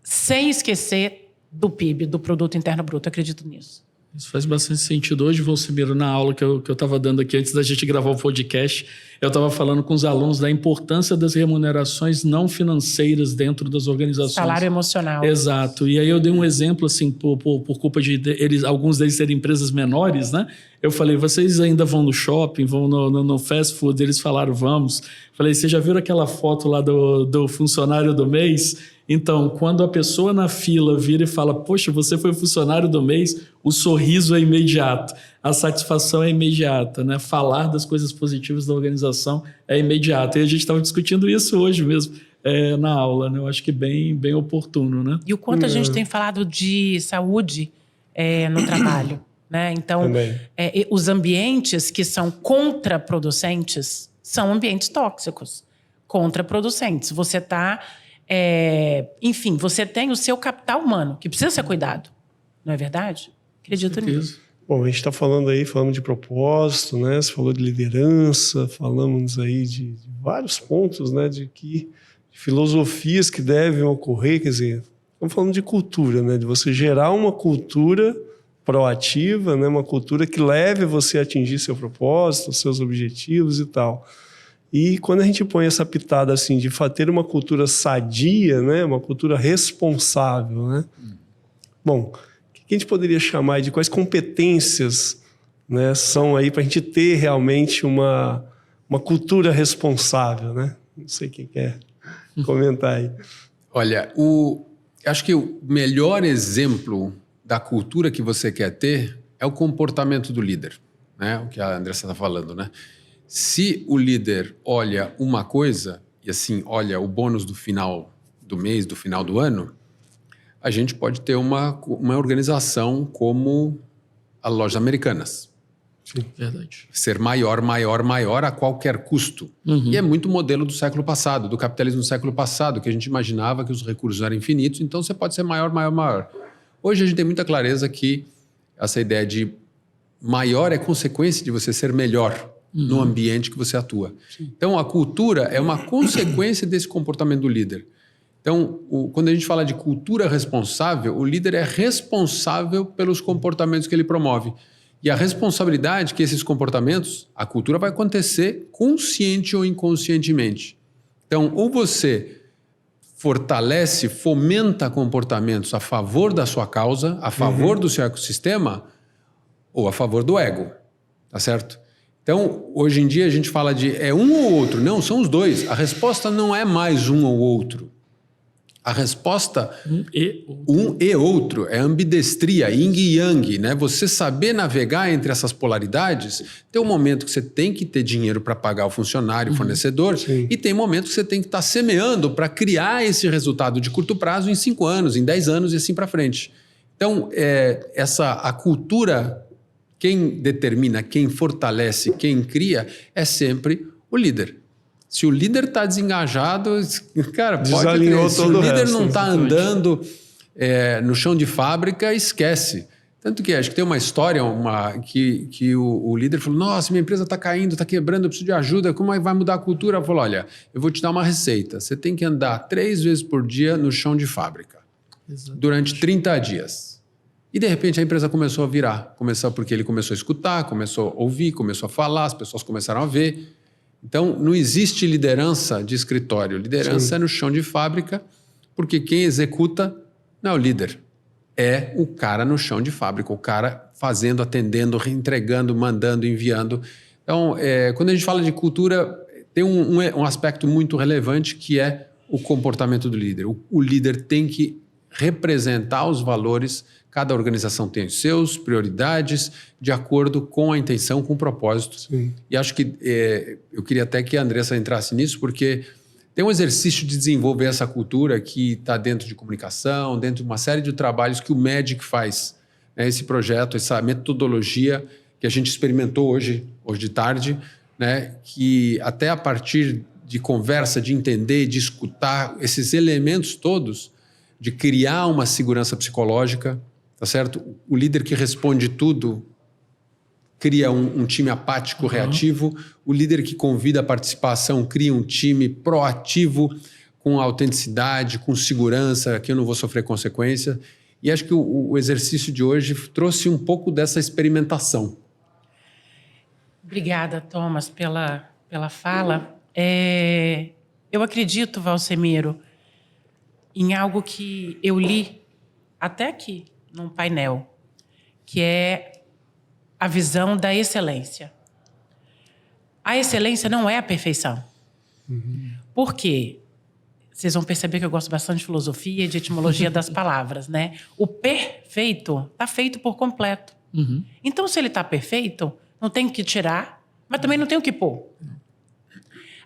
[SPEAKER 2] sem esquecer do PIB, do Produto Interno Bruto. Acredito nisso.
[SPEAKER 4] Isso faz bastante sentido. Hoje, Valcimiro, na aula que eu estava dando aqui, antes da gente gravar o podcast, eu estava falando com os alunos da importância das remunerações não financeiras dentro das organizações.
[SPEAKER 2] Salário emocional.
[SPEAKER 4] Exato. E aí eu dei um exemplo, assim, por culpa de alguns deles serem empresas menores, né? Eu falei, vocês ainda vão no shopping, vão no fast food? Eles falaram, vamos. Falei, vocês já viram aquela foto lá do funcionário do mês? Então, quando a pessoa na fila vira e fala, poxa, você foi o funcionário do mês, o sorriso é imediato, a satisfação é imediata, né? Falar das coisas positivas da organização é imediato. E a gente estava discutindo isso hoje mesmo na aula, né? Eu acho que bem oportuno, né?
[SPEAKER 2] E o quanto a gente tem falado de saúde no trabalho, né? Então, os ambientes que são contraproducentes são ambientes tóxicos, contraproducentes. Você está... enfim, você tem o seu capital humano, que precisa ser cuidado. Não é verdade? Acredito nisso.
[SPEAKER 1] Bom, a gente está falando de propósito, né? Você falou de liderança, falamos aí de vários pontos, né? De filosofias que devem ocorrer, quer dizer, estamos falando de cultura, né? De você gerar uma cultura proativa, né? Uma cultura que leve você a atingir seu propósito, seus objetivos e tal. E quando a gente põe essa pitada assim de ter uma cultura sadia, né, uma cultura responsável, né? Bom, o que a gente poderia chamar de quais competências, né, são aí para a gente ter realmente uma cultura responsável, né? Não sei quem quer comentar aí.
[SPEAKER 3] Olha, acho que o melhor exemplo da cultura que você quer ter é o comportamento do líder, né? O que a Andressa está falando, né? Se o líder olha uma coisa e assim olha o bônus do final do mês, do final do ano, a gente pode ter uma organização como a Lojas Americanas.
[SPEAKER 4] Sim, verdade.
[SPEAKER 3] Ser maior, maior, maior a qualquer custo. E é muito modelo do século passado, do capitalismo do século passado, que a gente imaginava que os recursos eram infinitos, então você pode ser maior, maior, maior. Hoje a gente tem muita clareza que essa ideia de maior é consequência de você ser melhor no ambiente que você atua. Então a cultura é uma consequência desse comportamento do líder. Então, quando a gente fala de cultura responsável, o líder é responsável pelos comportamentos que ele promove. E a responsabilidade que esses comportamentos, a cultura vai acontecer consciente ou inconscientemente. Então, ou você fortalece, fomenta comportamentos a favor da sua causa, a favor do seu ecossistema, ou a favor do ego, tá certo? Então, hoje em dia a gente fala de um ou outro. Não, são os dois. A resposta não é mais um ou outro. A resposta, um e outro, é ambidestria, yin e yang, né? Você saber navegar entre essas polaridades, tem um momento que você tem que ter dinheiro para pagar o funcionário, o fornecedor, e tem momento que você tem que estar semeando para criar esse resultado de curto prazo em 5 anos, em 10 anos e assim para frente. Então, a cultura, quem determina, quem fortalece, quem cria, é sempre o líder. Se o líder está desengajado, cara, pode crer. Se o líder não está andando no chão de fábrica, esquece. Tanto que acho que tem uma história que o líder falou, nossa, minha empresa está caindo, está quebrando, eu preciso de ajuda, como é que vai mudar a cultura? Ele falou, olha, eu vou te dar uma receita. Você tem que andar 3 vezes por dia no chão de fábrica. Exatamente. Durante 30 dias. E de repente a empresa começou a virar. Porque ele começou a escutar, começou a ouvir, começou a falar, as pessoas começaram a ver. Então, não existe liderança de escritório. Liderança é no chão de fábrica, porque quem executa não é o líder. É o cara no chão de fábrica, o cara fazendo, atendendo, reentregando, mandando, enviando. Então, quando a gente fala de cultura, tem um aspecto muito relevante que é o comportamento do líder. O líder tem que representar os valores. Cada organização tem os seus, prioridades, de acordo com a intenção, com o propósito. Sim. E acho que eu queria até que a Andressa entrasse nisso, porque tem um exercício de desenvolver essa cultura que está dentro de comunicação, dentro de uma série de trabalhos que o MEDIC faz. Né? Esse projeto, essa metodologia que a gente experimentou hoje de tarde, né? Que até a partir de conversa, de entender, de escutar esses elementos todos, de criar uma segurança psicológica, tá certo? O líder que responde tudo cria um time apático, reativo. O líder que convida a participação cria um time proativo, com autenticidade, com segurança, que eu não vou sofrer consequência. E acho que o exercício de hoje trouxe um pouco dessa experimentação.
[SPEAKER 2] Obrigada, Thomas, pela fala. Eu acredito, Valsemiro, em algo que eu li até aqui, num painel, que é a visão da excelência. A excelência não é a perfeição. Por quê? Vocês vão perceber que eu gosto bastante de filosofia e de etimologia das palavras, né? O perfeito está feito por completo. Então, se ele está perfeito, não tem o que tirar, mas também não tem o que pôr.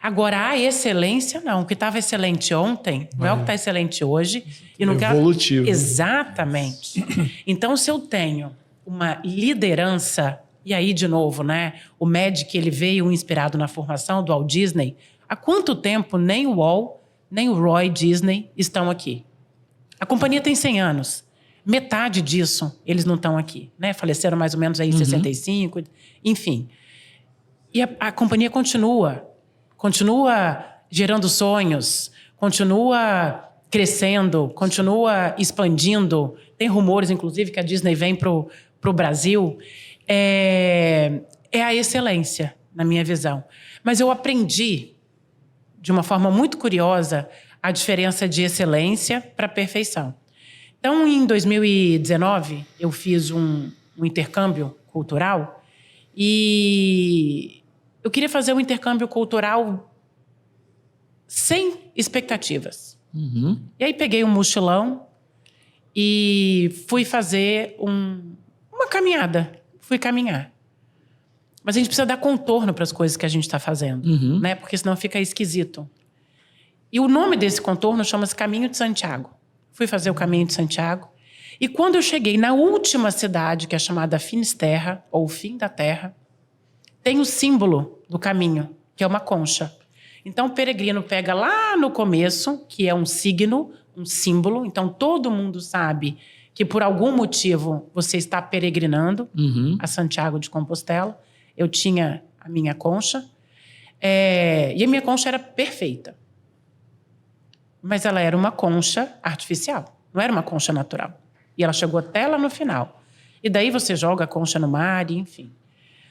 [SPEAKER 2] Agora, a excelência, não. O que estava excelente ontem não é o que está excelente hoje. E não
[SPEAKER 1] evolutivo.
[SPEAKER 2] Exatamente. Então, se eu tenho uma liderança, e aí, de novo, né? O MEDIC, ele veio inspirado na formação do Walt Disney. Há quanto tempo nem o Walt, nem o Roy Disney estão aqui? A companhia tem 100 anos. Metade disso, eles não estão aqui. Né? Faleceram mais ou menos aí em 65, enfim. E a companhia continua gerando sonhos, continua crescendo, continua expandindo. Tem rumores, inclusive, que a Disney vem para o Brasil. É a excelência, na minha visão. Mas eu aprendi, de uma forma muito curiosa, a diferença de excelência para perfeição. Então, em 2019, eu fiz um intercâmbio cultural e eu queria fazer um intercâmbio cultural sem expectativas. E aí peguei um mochilão e fui fazer uma caminhada. Fui caminhar. Mas a gente precisa dar contorno para as coisas que a gente está fazendo, né? Porque senão fica esquisito. E o nome desse contorno chama-se Caminho de Santiago. Fui fazer o Caminho de Santiago. E quando eu cheguei na última cidade, que é chamada Finisterra, ou Fim da Terra, tem o símbolo do caminho, que é uma concha. Então, o peregrino pega lá no começo, que é um signo, um símbolo. Então, todo mundo sabe que, por algum motivo, você está peregrinando a Santiago de Compostela. Eu tinha a minha concha. E a minha concha era perfeita. Mas ela era uma concha artificial. Não era uma concha natural. E ela chegou até lá no final. E daí você joga a concha no mar, e enfim.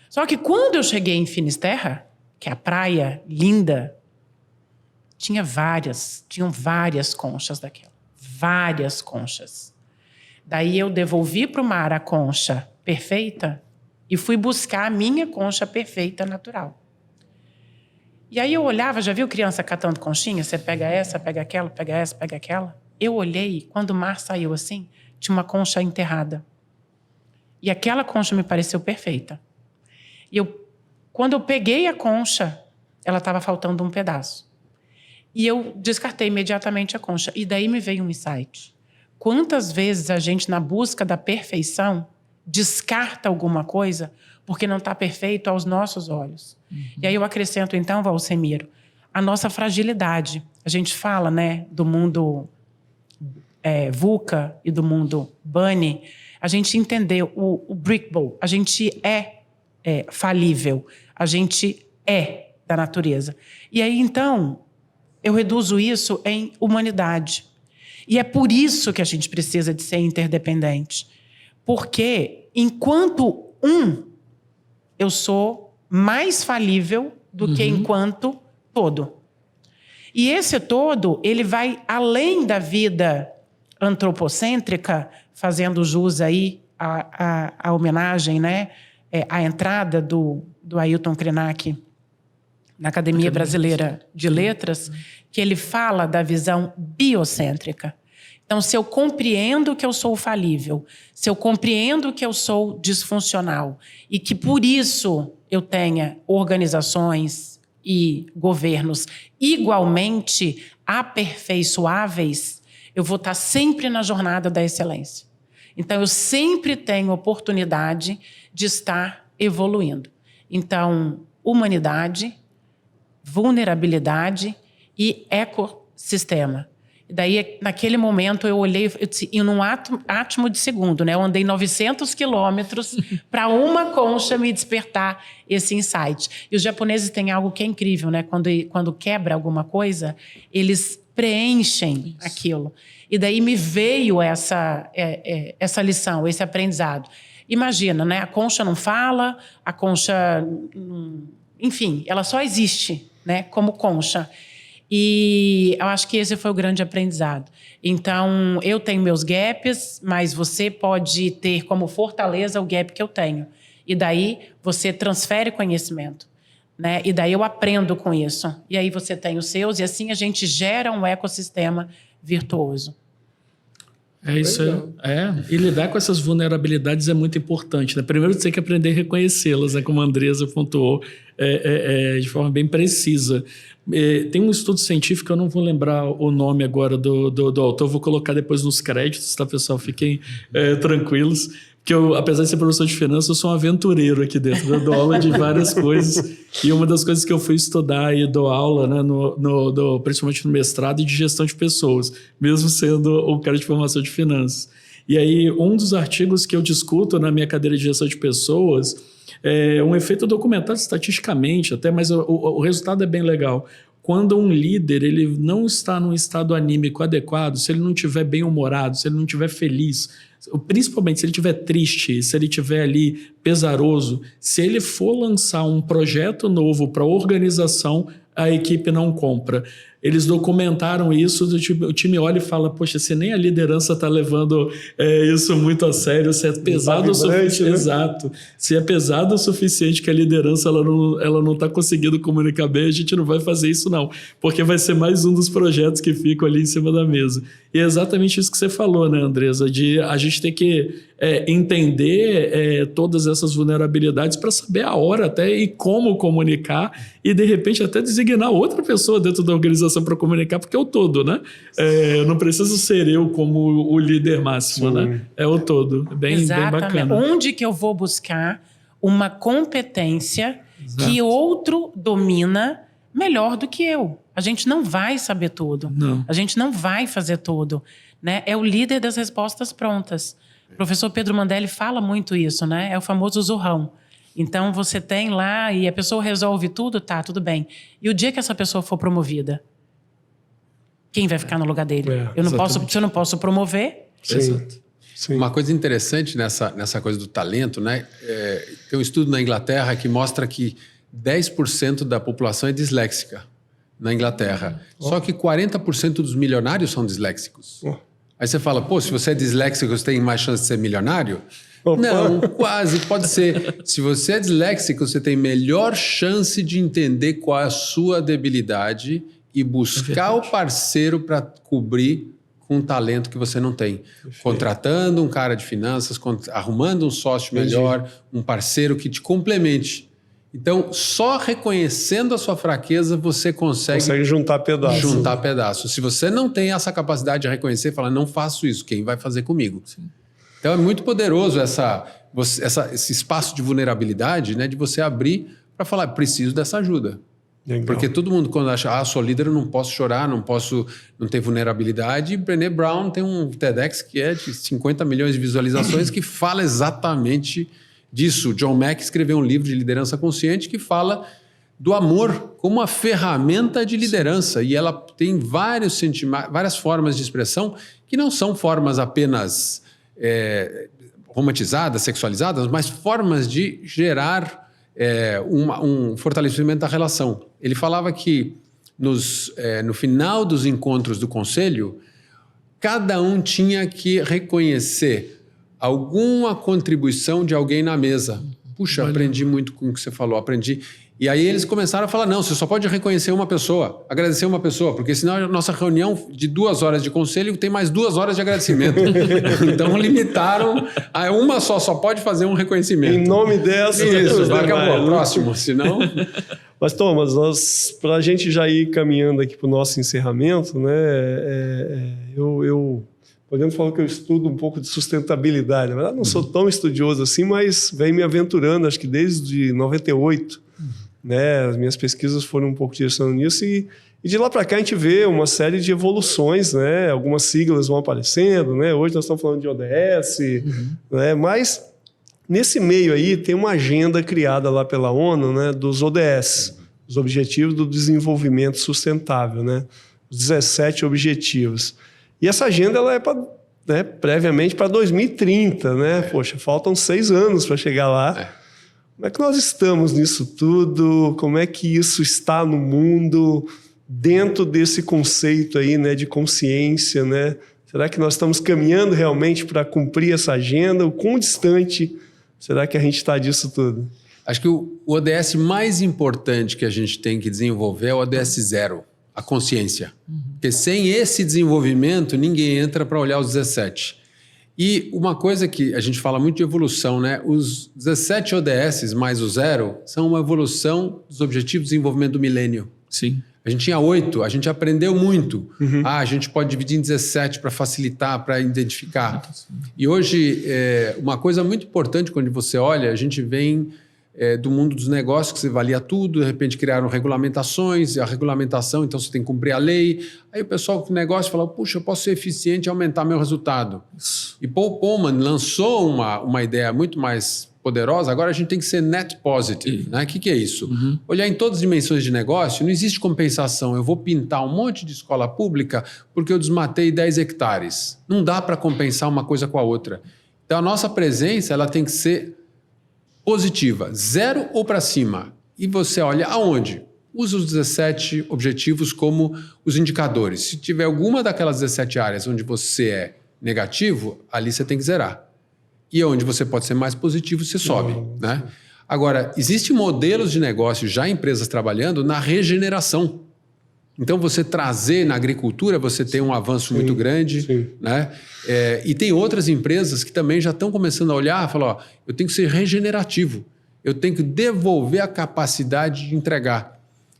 [SPEAKER 2] Só que quando eu cheguei em Finisterra, que é a praia linda, tinham várias conchas daquela. Várias conchas. Daí eu devolvi para o mar a concha perfeita e fui buscar a minha concha perfeita natural. E aí eu olhava, já viu criança catando conchinha? Você pega essa, pega aquela, pega essa, pega aquela. Eu olhei, quando o mar saiu assim, tinha uma concha enterrada. E aquela concha me pareceu perfeita. E quando eu peguei a concha, ela estava faltando um pedaço. E eu descartei imediatamente a concha. E daí me veio um insight. Quantas vezes a gente, na busca da perfeição, descarta alguma coisa porque não está perfeito aos nossos olhos? E aí eu acrescento, então, Valsemiro, a nossa fragilidade. A gente fala, né, do mundo VUCA e do mundo Bunny. A gente entendeu o Brickball. A gente é falível. A gente é da natureza. E aí, então, eu reduzo isso em humanidade. E é por isso que a gente precisa de ser interdependente. Porque, enquanto eu sou mais falível do que enquanto todo. E esse todo, ele vai além da vida antropocêntrica, fazendo jus aí à homenagem, né? A entrada do Ailton Krenak na Academia Brasileira de Letras, que ele fala da visão biocêntrica. Então, se eu compreendo que eu sou falível, se eu compreendo que eu sou disfuncional e que, por isso, eu tenha organizações e governos igualmente aperfeiçoáveis, eu vou estar sempre na jornada da excelência. Então, eu sempre tenho oportunidade de estar evoluindo. Então, humanidade, vulnerabilidade e ecossistema. E daí, naquele momento, eu olhei, eu disse, em um átimo de segundo, né? Eu andei 900 quilômetros para uma concha me despertar esse insight. E os japoneses têm algo que é incrível, né? Quando quebra alguma coisa, eles preenchem aquilo. E daí me veio essa lição, esse aprendizado. Imagina, né? A concha não fala, a concha... Enfim, ela só existe, né? Como concha. E eu acho que esse foi o grande aprendizado. Então, eu tenho meus gaps, mas você pode ter como fortaleza o gap que eu tenho. E daí você transfere conhecimento, né? E daí eu aprendo com isso. E aí você tem os seus, e assim a gente gera um ecossistema virtuoso.
[SPEAKER 4] É isso. E lidar com essas vulnerabilidades é muito importante, né? Primeiro você tem que aprender a reconhecê-las, né? Como a Andresa pontuou, de forma bem precisa. Tem um estudo científico, eu não vou lembrar o nome agora do autor, vou colocar depois nos créditos, tá, pessoal? Fiquem tranquilos, que eu, apesar de ser professor de finanças, eu sou um aventureiro aqui dentro, eu dou aula de várias coisas, e uma das coisas que eu fui estudar e dou aula, né, principalmente no mestrado, e de gestão de pessoas, mesmo sendo um cara de formação de finanças. E aí, um dos artigos que eu discuto na minha cadeira de gestão de pessoas é um efeito documentado estatisticamente até, mas o resultado é bem legal. Quando um líder ele não está num estado anímico adequado, se ele não estiver bem-humorado, se ele não estiver feliz, principalmente se ele estiver triste, se ele estiver ali pesaroso, se ele for lançar um projeto novo para a organização, a equipe não compra. eles documentaram isso, o time olha e fala, poxa, se nem a liderança está levando isso muito a sério, se é pesado o suficiente, né? Exato. Se é pesado o suficiente que a liderança ela não está conseguindo comunicar bem, a gente não vai fazer isso não, porque vai ser mais um dos projetos que ficam ali em cima da mesa. E é exatamente isso que você falou, né, Andresa, de a gente ter que entender todas essas vulnerabilidades para saber a hora até e como comunicar e, de repente, até designar outra pessoa dentro da organização para comunicar, porque é o todo, né? Não preciso ser eu como o líder máximo, né? É o todo. Bem bacana.
[SPEAKER 2] Onde que eu vou buscar uma competência que outro domina melhor do que eu? A gente não vai saber tudo.
[SPEAKER 4] Não.
[SPEAKER 2] A gente não vai fazer tudo, né? É o líder das respostas prontas. O professor Pedro Mandelli fala muito isso, né? É o famoso zurrão. Então, você tem lá e a pessoa resolve tudo, tá, tudo bem. E o dia que essa pessoa for promovida, quem vai ficar no lugar dele? Se eu não posso promover...
[SPEAKER 1] Sim.
[SPEAKER 3] Uma coisa interessante nessa coisa do talento, né? Tem um estudo na Inglaterra que mostra que 10% da população é disléxica na Inglaterra. Só que 40% dos milionários são disléxicos. Aí você fala, pô, se você é disléxico, você tem mais chance de ser milionário? Não, quase, pode ser. Se você é disléxico, você tem melhor chance de entender qual é a sua debilidade e buscar o parceiro para cobrir com um talento que você não tem. Perfeito. Contratando um cara de finanças, arrumando um sócio melhor, um parceiro que te complemente. Então, só reconhecendo a sua fraqueza, você consegue
[SPEAKER 1] juntar pedaços.
[SPEAKER 3] Se você não tem essa capacidade de reconhecer, fala, não faço isso, quem vai fazer comigo? Sim. Então, é muito poderoso esse espaço de vulnerabilidade, né, de você abrir para falar, preciso dessa ajuda. Legal. Porque todo mundo, quando acha, sou líder, eu não posso chorar, não ter vulnerabilidade. E Brené Brown tem um TEDx que é de 50 milhões de visualizações que fala exatamente disso. John Mack escreveu um livro de liderança consciente que fala do amor como uma ferramenta de liderança. E ela tem várias formas de expressão que não são formas apenas romantizadas, sexualizadas, mas formas de gerar um fortalecimento da relação. Ele falava que no final dos encontros do conselho, cada um tinha que reconhecer alguma contribuição de alguém na mesa. Puxa, aprendi muito com o que você falou, aprendi. E aí eles começaram a falar, não, você só pode reconhecer uma pessoa, agradecer uma pessoa, porque senão a nossa reunião de 2 horas de conselho tem mais 2 horas de agradecimento. Então limitaram a uma só pode fazer um reconhecimento.
[SPEAKER 1] Em nome dessa...
[SPEAKER 3] Isso, acabou, próximo, senão...
[SPEAKER 1] Mas, Thomas, para a gente já ir caminhando aqui para o nosso encerramento, né, podemos falar que eu estudo um pouco de sustentabilidade. Na verdade, não sou tão estudioso assim, mas venho me aventurando, acho que desde 98. Né, as minhas pesquisas foram um pouco direcionando nisso e de lá para cá a gente vê uma série de evoluções, né, algumas siglas vão aparecendo, né, hoje nós estamos falando de ODS, né, mas nesse meio aí tem uma agenda criada lá pela ONU, né, dos ODS, os Objetivos do Desenvolvimento Sustentável, né, os 17 objetivos. E essa agenda ela é previamente para 2030, né, poxa, faltam 6 anos para chegar lá. Como é que nós estamos nisso tudo? Como é que isso está no mundo dentro desse conceito aí, né, de consciência, né? Será que nós estamos caminhando realmente para cumprir essa agenda? O quão distante será que a gente está disso tudo?
[SPEAKER 3] Acho que o ODS mais importante que a gente tem que desenvolver é o ODS 0, a consciência. Porque sem esse desenvolvimento, ninguém entra para olhar os 17. E uma coisa que a gente fala muito de evolução, né? Os 17 ODS mais o 0 são uma evolução dos Objetivos de Desenvolvimento do Milênio.
[SPEAKER 4] Sim.
[SPEAKER 3] A gente tinha 8, a gente aprendeu muito. A gente pode dividir em 17 para facilitar, para identificar. E hoje, uma coisa muito importante quando você olha, a gente vem do mundo dos negócios, que você avalia tudo, de repente criaram regulamentações, e a regulamentação, então você tem que cumprir a lei. Aí o pessoal do negócio fala, puxa, eu posso ser eficiente e aumentar meu resultado. E Paul Polman lançou uma ideia muito mais poderosa, agora a gente tem que ser net positive. Né? O que é isso? Olhar em todas as dimensões de negócio, não existe compensação. Eu vou pintar um monte de escola pública porque eu desmatei 10 hectares. Não dá para compensar uma coisa com a outra. Então a nossa presença ela tem que ser positiva, 0 ou para cima. E você olha aonde? usa os 17 objetivos como os indicadores. Se tiver alguma daquelas 17 áreas onde você é negativo, ali você tem que zerar. E onde você pode ser mais positivo, você sobe, né? Agora, existem modelos de negócio, já empresas trabalhando na regeneração. Então, você trazer na agricultura, você tem um avanço muito grande, né? E tem outras empresas que também já estão começando a olhar e falar, ó, eu tenho que ser regenerativo, eu tenho que devolver a capacidade de entregar.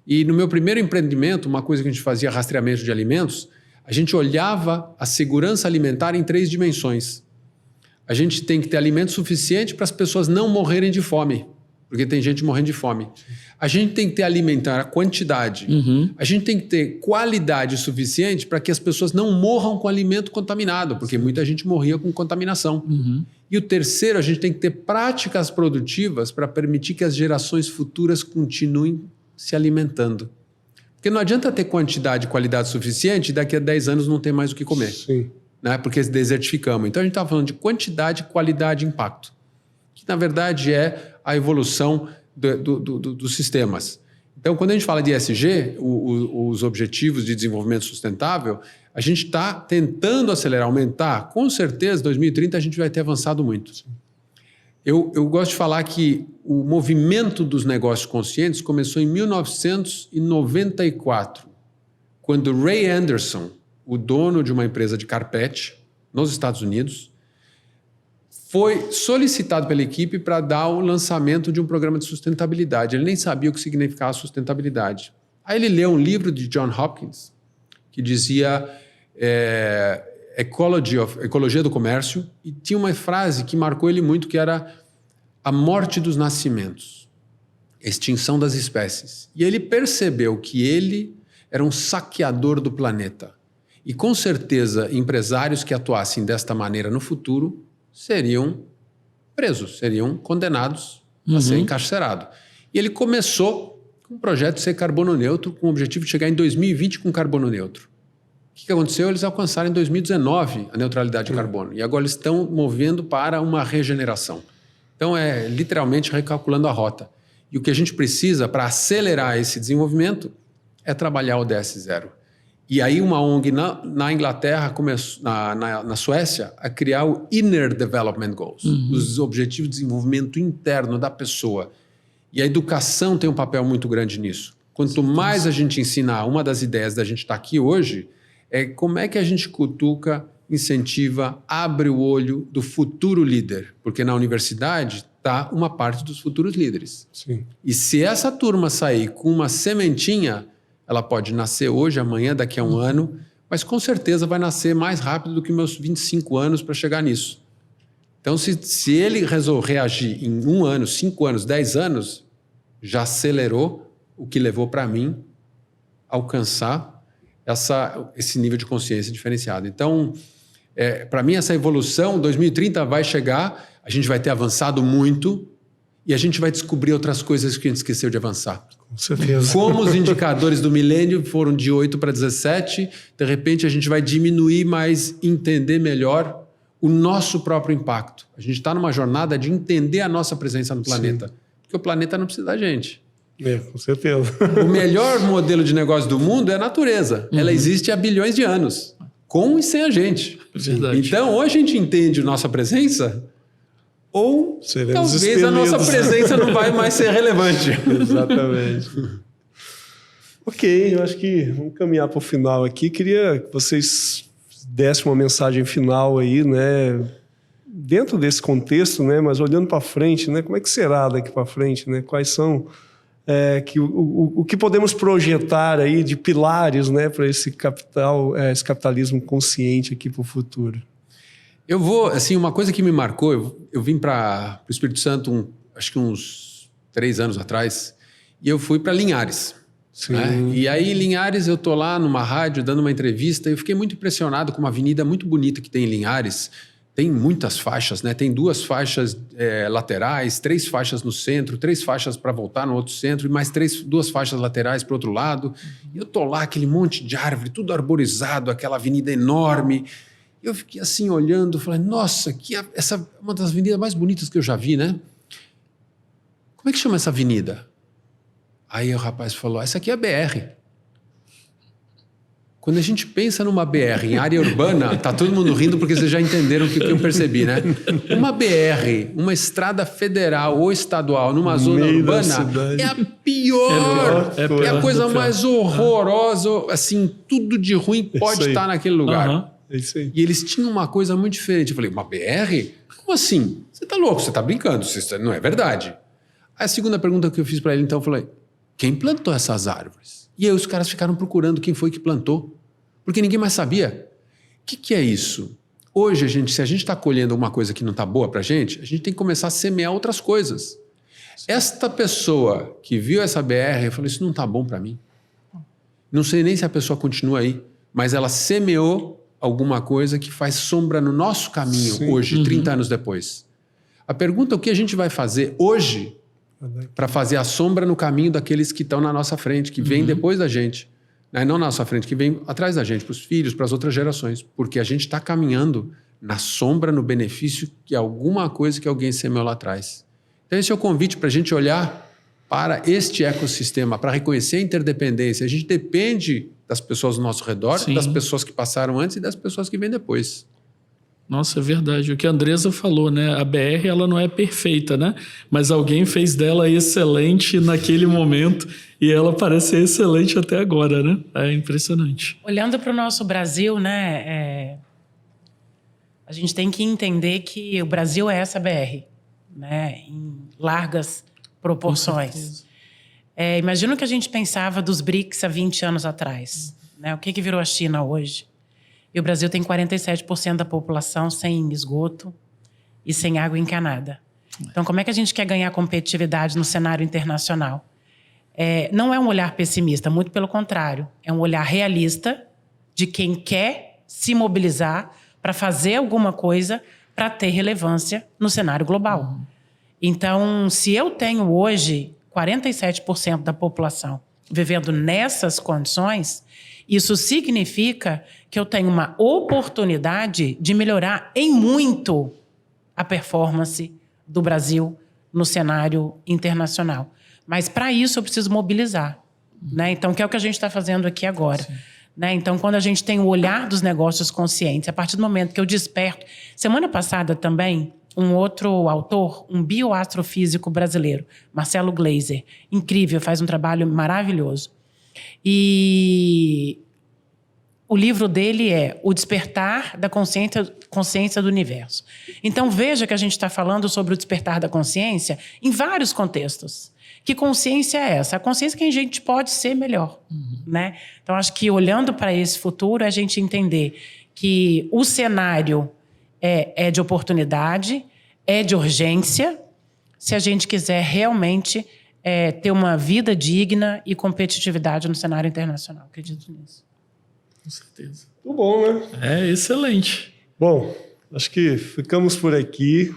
[SPEAKER 3] E no meu primeiro empreendimento, uma coisa que a gente fazia rastreamento de alimentos, a gente olhava a segurança alimentar em 3 dimensões. A gente tem que ter alimento suficiente para as pessoas não morrerem de fome, porque tem gente morrendo de fome. A gente tem que ter alimentar a quantidade. A gente tem que ter qualidade suficiente para que as pessoas não morram com alimento contaminado, porque muita gente morria com contaminação. E o terceiro, a gente tem que ter práticas produtivas para permitir que as gerações futuras continuem se alimentando. Porque não adianta ter quantidade e qualidade suficiente e daqui a 10 anos não ter mais o que comer. Né? Porque desertificamos. Então a gente está falando de quantidade, qualidade e impacto. Que na verdade é a evolução dos sistemas. Então, quando a gente fala de ESG, os Objetivos de Desenvolvimento Sustentável, a gente está tentando acelerar, aumentar. Com certeza, 2030 a gente vai ter avançado muito. Eu gosto de falar que o movimento dos negócios conscientes começou em 1994, quando Ray Anderson, o dono de uma empresa de carpete nos Estados Unidos, foi solicitado pela equipe para dar o lançamento de um programa de sustentabilidade. Ele nem sabia o que significava sustentabilidade. Aí ele leu um livro de John Hopkins que dizia Ecologia do Comércio, e tinha uma frase que marcou ele muito, que era a morte dos nascimentos, extinção das espécies. E ele percebeu que ele era um saqueador do planeta. E com certeza empresários que atuassem desta maneira no futuro seriam presos, seriam condenados a ser encarcerados. E ele começou com um projeto de ser carbono neutro, com o objetivo de chegar em 2020 com carbono neutro. O que aconteceu? Eles alcançaram em 2019 a neutralidade de carbono. E agora eles estão movendo para uma regeneração. Então é literalmente recalculando a rota. E o que a gente precisa para acelerar esse desenvolvimento é trabalhar o ODS Zero. E aí uma ONG na Inglaterra, começou, na Suécia, a criar o Inner Development Goals, os Objetivos de Desenvolvimento Interno da pessoa. E a educação tem um papel muito grande nisso. Quanto mais a gente ensinar, uma das ideias da gente estar aqui hoje é como é que a gente cutuca, incentiva, abre o olho do futuro líder. Porque na universidade está uma parte dos futuros líderes. E se essa turma sair com uma sementinha, ela pode nascer hoje, amanhã, daqui a um ano, mas com certeza vai nascer mais rápido do que meus 25 anos para chegar nisso. Então, se ele resolver reagir em 1 ano, 5 anos, 10 anos, já acelerou o que levou para mim alcançar esse nível de consciência diferenciado. Então, para mim, essa evolução, 2030 vai chegar, a gente vai ter avançado muito e a gente vai descobrir outras coisas que a gente esqueceu de avançar.
[SPEAKER 1] Com certeza.
[SPEAKER 3] Como os indicadores do milênio foram de 8 para 17, de repente a gente vai diminuir, mas entender melhor o nosso próprio impacto. A gente está numa jornada de entender a nossa presença no planeta. Porque o planeta não precisa da gente.
[SPEAKER 1] Com certeza.
[SPEAKER 3] O melhor modelo de negócio do mundo é a natureza. Ela existe há bilhões de anos, com e sem a gente.
[SPEAKER 4] Verdade.
[SPEAKER 3] Então, ou a gente entende nossa presença, ou talvez a nossa presença não vai mais ser relevante.
[SPEAKER 1] Exatamente. Ok, eu acho que vamos caminhar para o final aqui. Queria que vocês dessem uma mensagem final aí, né? Dentro desse contexto, né? Mas olhando para frente, né? Como é que será daqui para frente, né? Quais são o que podemos projetar aí de pilares, né? Para esse capitalismo consciente aqui para o futuro?
[SPEAKER 3] Eu vou, assim, uma coisa que me marcou, eu vim para o Espírito Santo, acho que uns 3 anos atrás, e eu fui para Linhares. Né? E aí, Linhares, eu tô lá numa rádio dando uma entrevista, e eu fiquei muito impressionado com uma avenida muito bonita que tem em Linhares. Tem muitas faixas, né? Tem 2 faixas laterais, 3 faixas no centro, 3 faixas para voltar no outro centro, e mais 2 faixas laterais para o outro lado. E eu tô lá, aquele monte de árvore, tudo arborizado, aquela avenida enorme. Eu fiquei assim olhando, falei, nossa, essa é uma das avenidas mais bonitas que eu já vi, né? Como é que chama essa avenida? Aí o rapaz falou, essa aqui é a BR. Quando a gente pensa numa BR em área urbana, tá todo mundo rindo porque vocês já entenderam o que eu percebi, né? Uma BR, uma estrada federal ou estadual numa zona urbana é a pior. É a coisa mais horrorosa, assim, tudo de ruim pode estar naquele lugar.
[SPEAKER 1] É isso aí.
[SPEAKER 3] E eles tinham uma coisa muito diferente. Eu falei, uma BR? Como assim? Você tá louco, você tá brincando, não é verdade. Aí a segunda pergunta que eu fiz para ele, então, eu falei, quem plantou essas árvores? E aí os caras ficaram procurando quem foi que plantou, porque ninguém mais sabia. O que é isso? Hoje, se a gente está colhendo uma coisa que não está boa para a gente tem que começar a semear outras coisas. Esta pessoa que viu essa BR, eu falei, isso não está bom para mim. Não sei nem se a pessoa continua aí, mas ela semeou alguma coisa que faz sombra no nosso caminho hoje, 30 anos depois. A pergunta é o que a gente vai fazer hoje para fazer a sombra no caminho daqueles que estão na nossa frente, que vêm depois da gente. Não na nossa frente, que vêm atrás da gente, para os filhos, para as outras gerações. Porque a gente está caminhando na sombra, no benefício de alguma coisa que alguém semeou lá atrás. Então esse é o convite para a gente olhar para este ecossistema, para reconhecer a interdependência. A gente depende das pessoas ao nosso redor, das pessoas que passaram antes e das pessoas que vêm depois.
[SPEAKER 4] Nossa, é verdade. O que a Andressa falou, né? A BR, ela não é perfeita, né? Mas alguém fez dela excelente naquele momento e ela parece ser excelente até agora, né? É impressionante.
[SPEAKER 2] Olhando para o nosso Brasil, né? A gente tem que entender que o Brasil é essa BR, né? Em largas proporções. Imagina o que a gente pensava dos BRICS há 20 anos atrás, né? O que virou a China hoje? E o Brasil tem 47% da população sem esgoto e sem água encanada. Então, como é que a gente quer ganhar competitividade no cenário internacional? Não é um olhar pessimista, muito pelo contrário. É um olhar realista de quem quer se mobilizar para fazer alguma coisa para ter relevância no cenário global. Então, se eu tenho hoje 47% da população vivendo nessas condições, isso significa que eu tenho uma oportunidade de melhorar em muito a performance do Brasil no cenário internacional. Mas, para isso, eu preciso mobilizar, né? Então, que é o que a gente está fazendo aqui agora. Né? Então, quando a gente tem o olhar dos negócios conscientes, a partir do momento que eu desperto... Semana passada também, um outro autor, um bioastrofísico brasileiro, Marcelo Gleiser, incrível, faz um trabalho maravilhoso. E o livro dele é O Despertar da Consciência do Universo. Então, veja que a gente está falando sobre o despertar da consciência em vários contextos. Que consciência é essa? A consciência que a gente pode ser melhor. Né? Então, acho que olhando para esse futuro, a gente entender que o cenário é de oportunidade, é de urgência, se a gente quiser realmente ter uma vida digna e competitividade no cenário internacional. Acredito nisso.
[SPEAKER 4] Com certeza.
[SPEAKER 1] Muito bom, né?
[SPEAKER 4] É excelente.
[SPEAKER 1] Bom, acho que ficamos por aqui.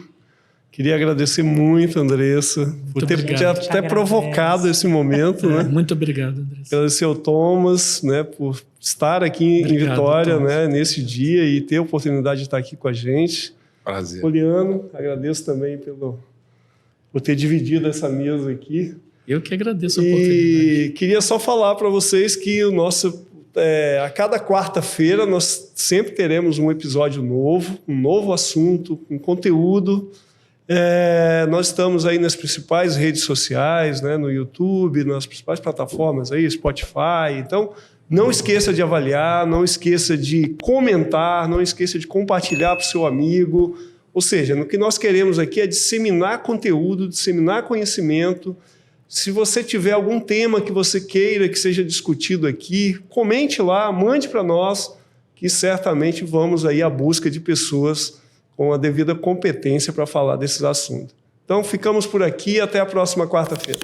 [SPEAKER 1] Queria agradecer muito, Andressa, por ter até provocado esse momento, né?
[SPEAKER 4] Muito obrigado, Andressa.
[SPEAKER 1] Agradecer ao Thomas, né, por estar aqui em Vitória, né, nesse dia e ter a oportunidade de estar aqui com a gente.
[SPEAKER 3] Prazer.
[SPEAKER 1] Poliano, agradeço também por ter dividido essa mesa aqui.
[SPEAKER 4] Eu que agradeço a oportunidade.
[SPEAKER 1] E queria só falar para vocês que o nosso... a cada quarta-feira nós sempre teremos um episódio novo, um novo assunto, um conteúdo. Nós estamos aí nas principais redes sociais, né, no YouTube, nas principais plataformas aí, Spotify. Então, não esqueça de avaliar, não esqueça de comentar, não esqueça de compartilhar para o seu amigo. Ou seja, o que nós queremos aqui é disseminar conteúdo, disseminar conhecimento. Se você tiver algum tema que você queira que seja discutido aqui, comente lá, mande para nós, que certamente vamos aí à busca de pessoas com a devida competência para falar desses assuntos. Então, ficamos por aqui e até a próxima quarta-feira.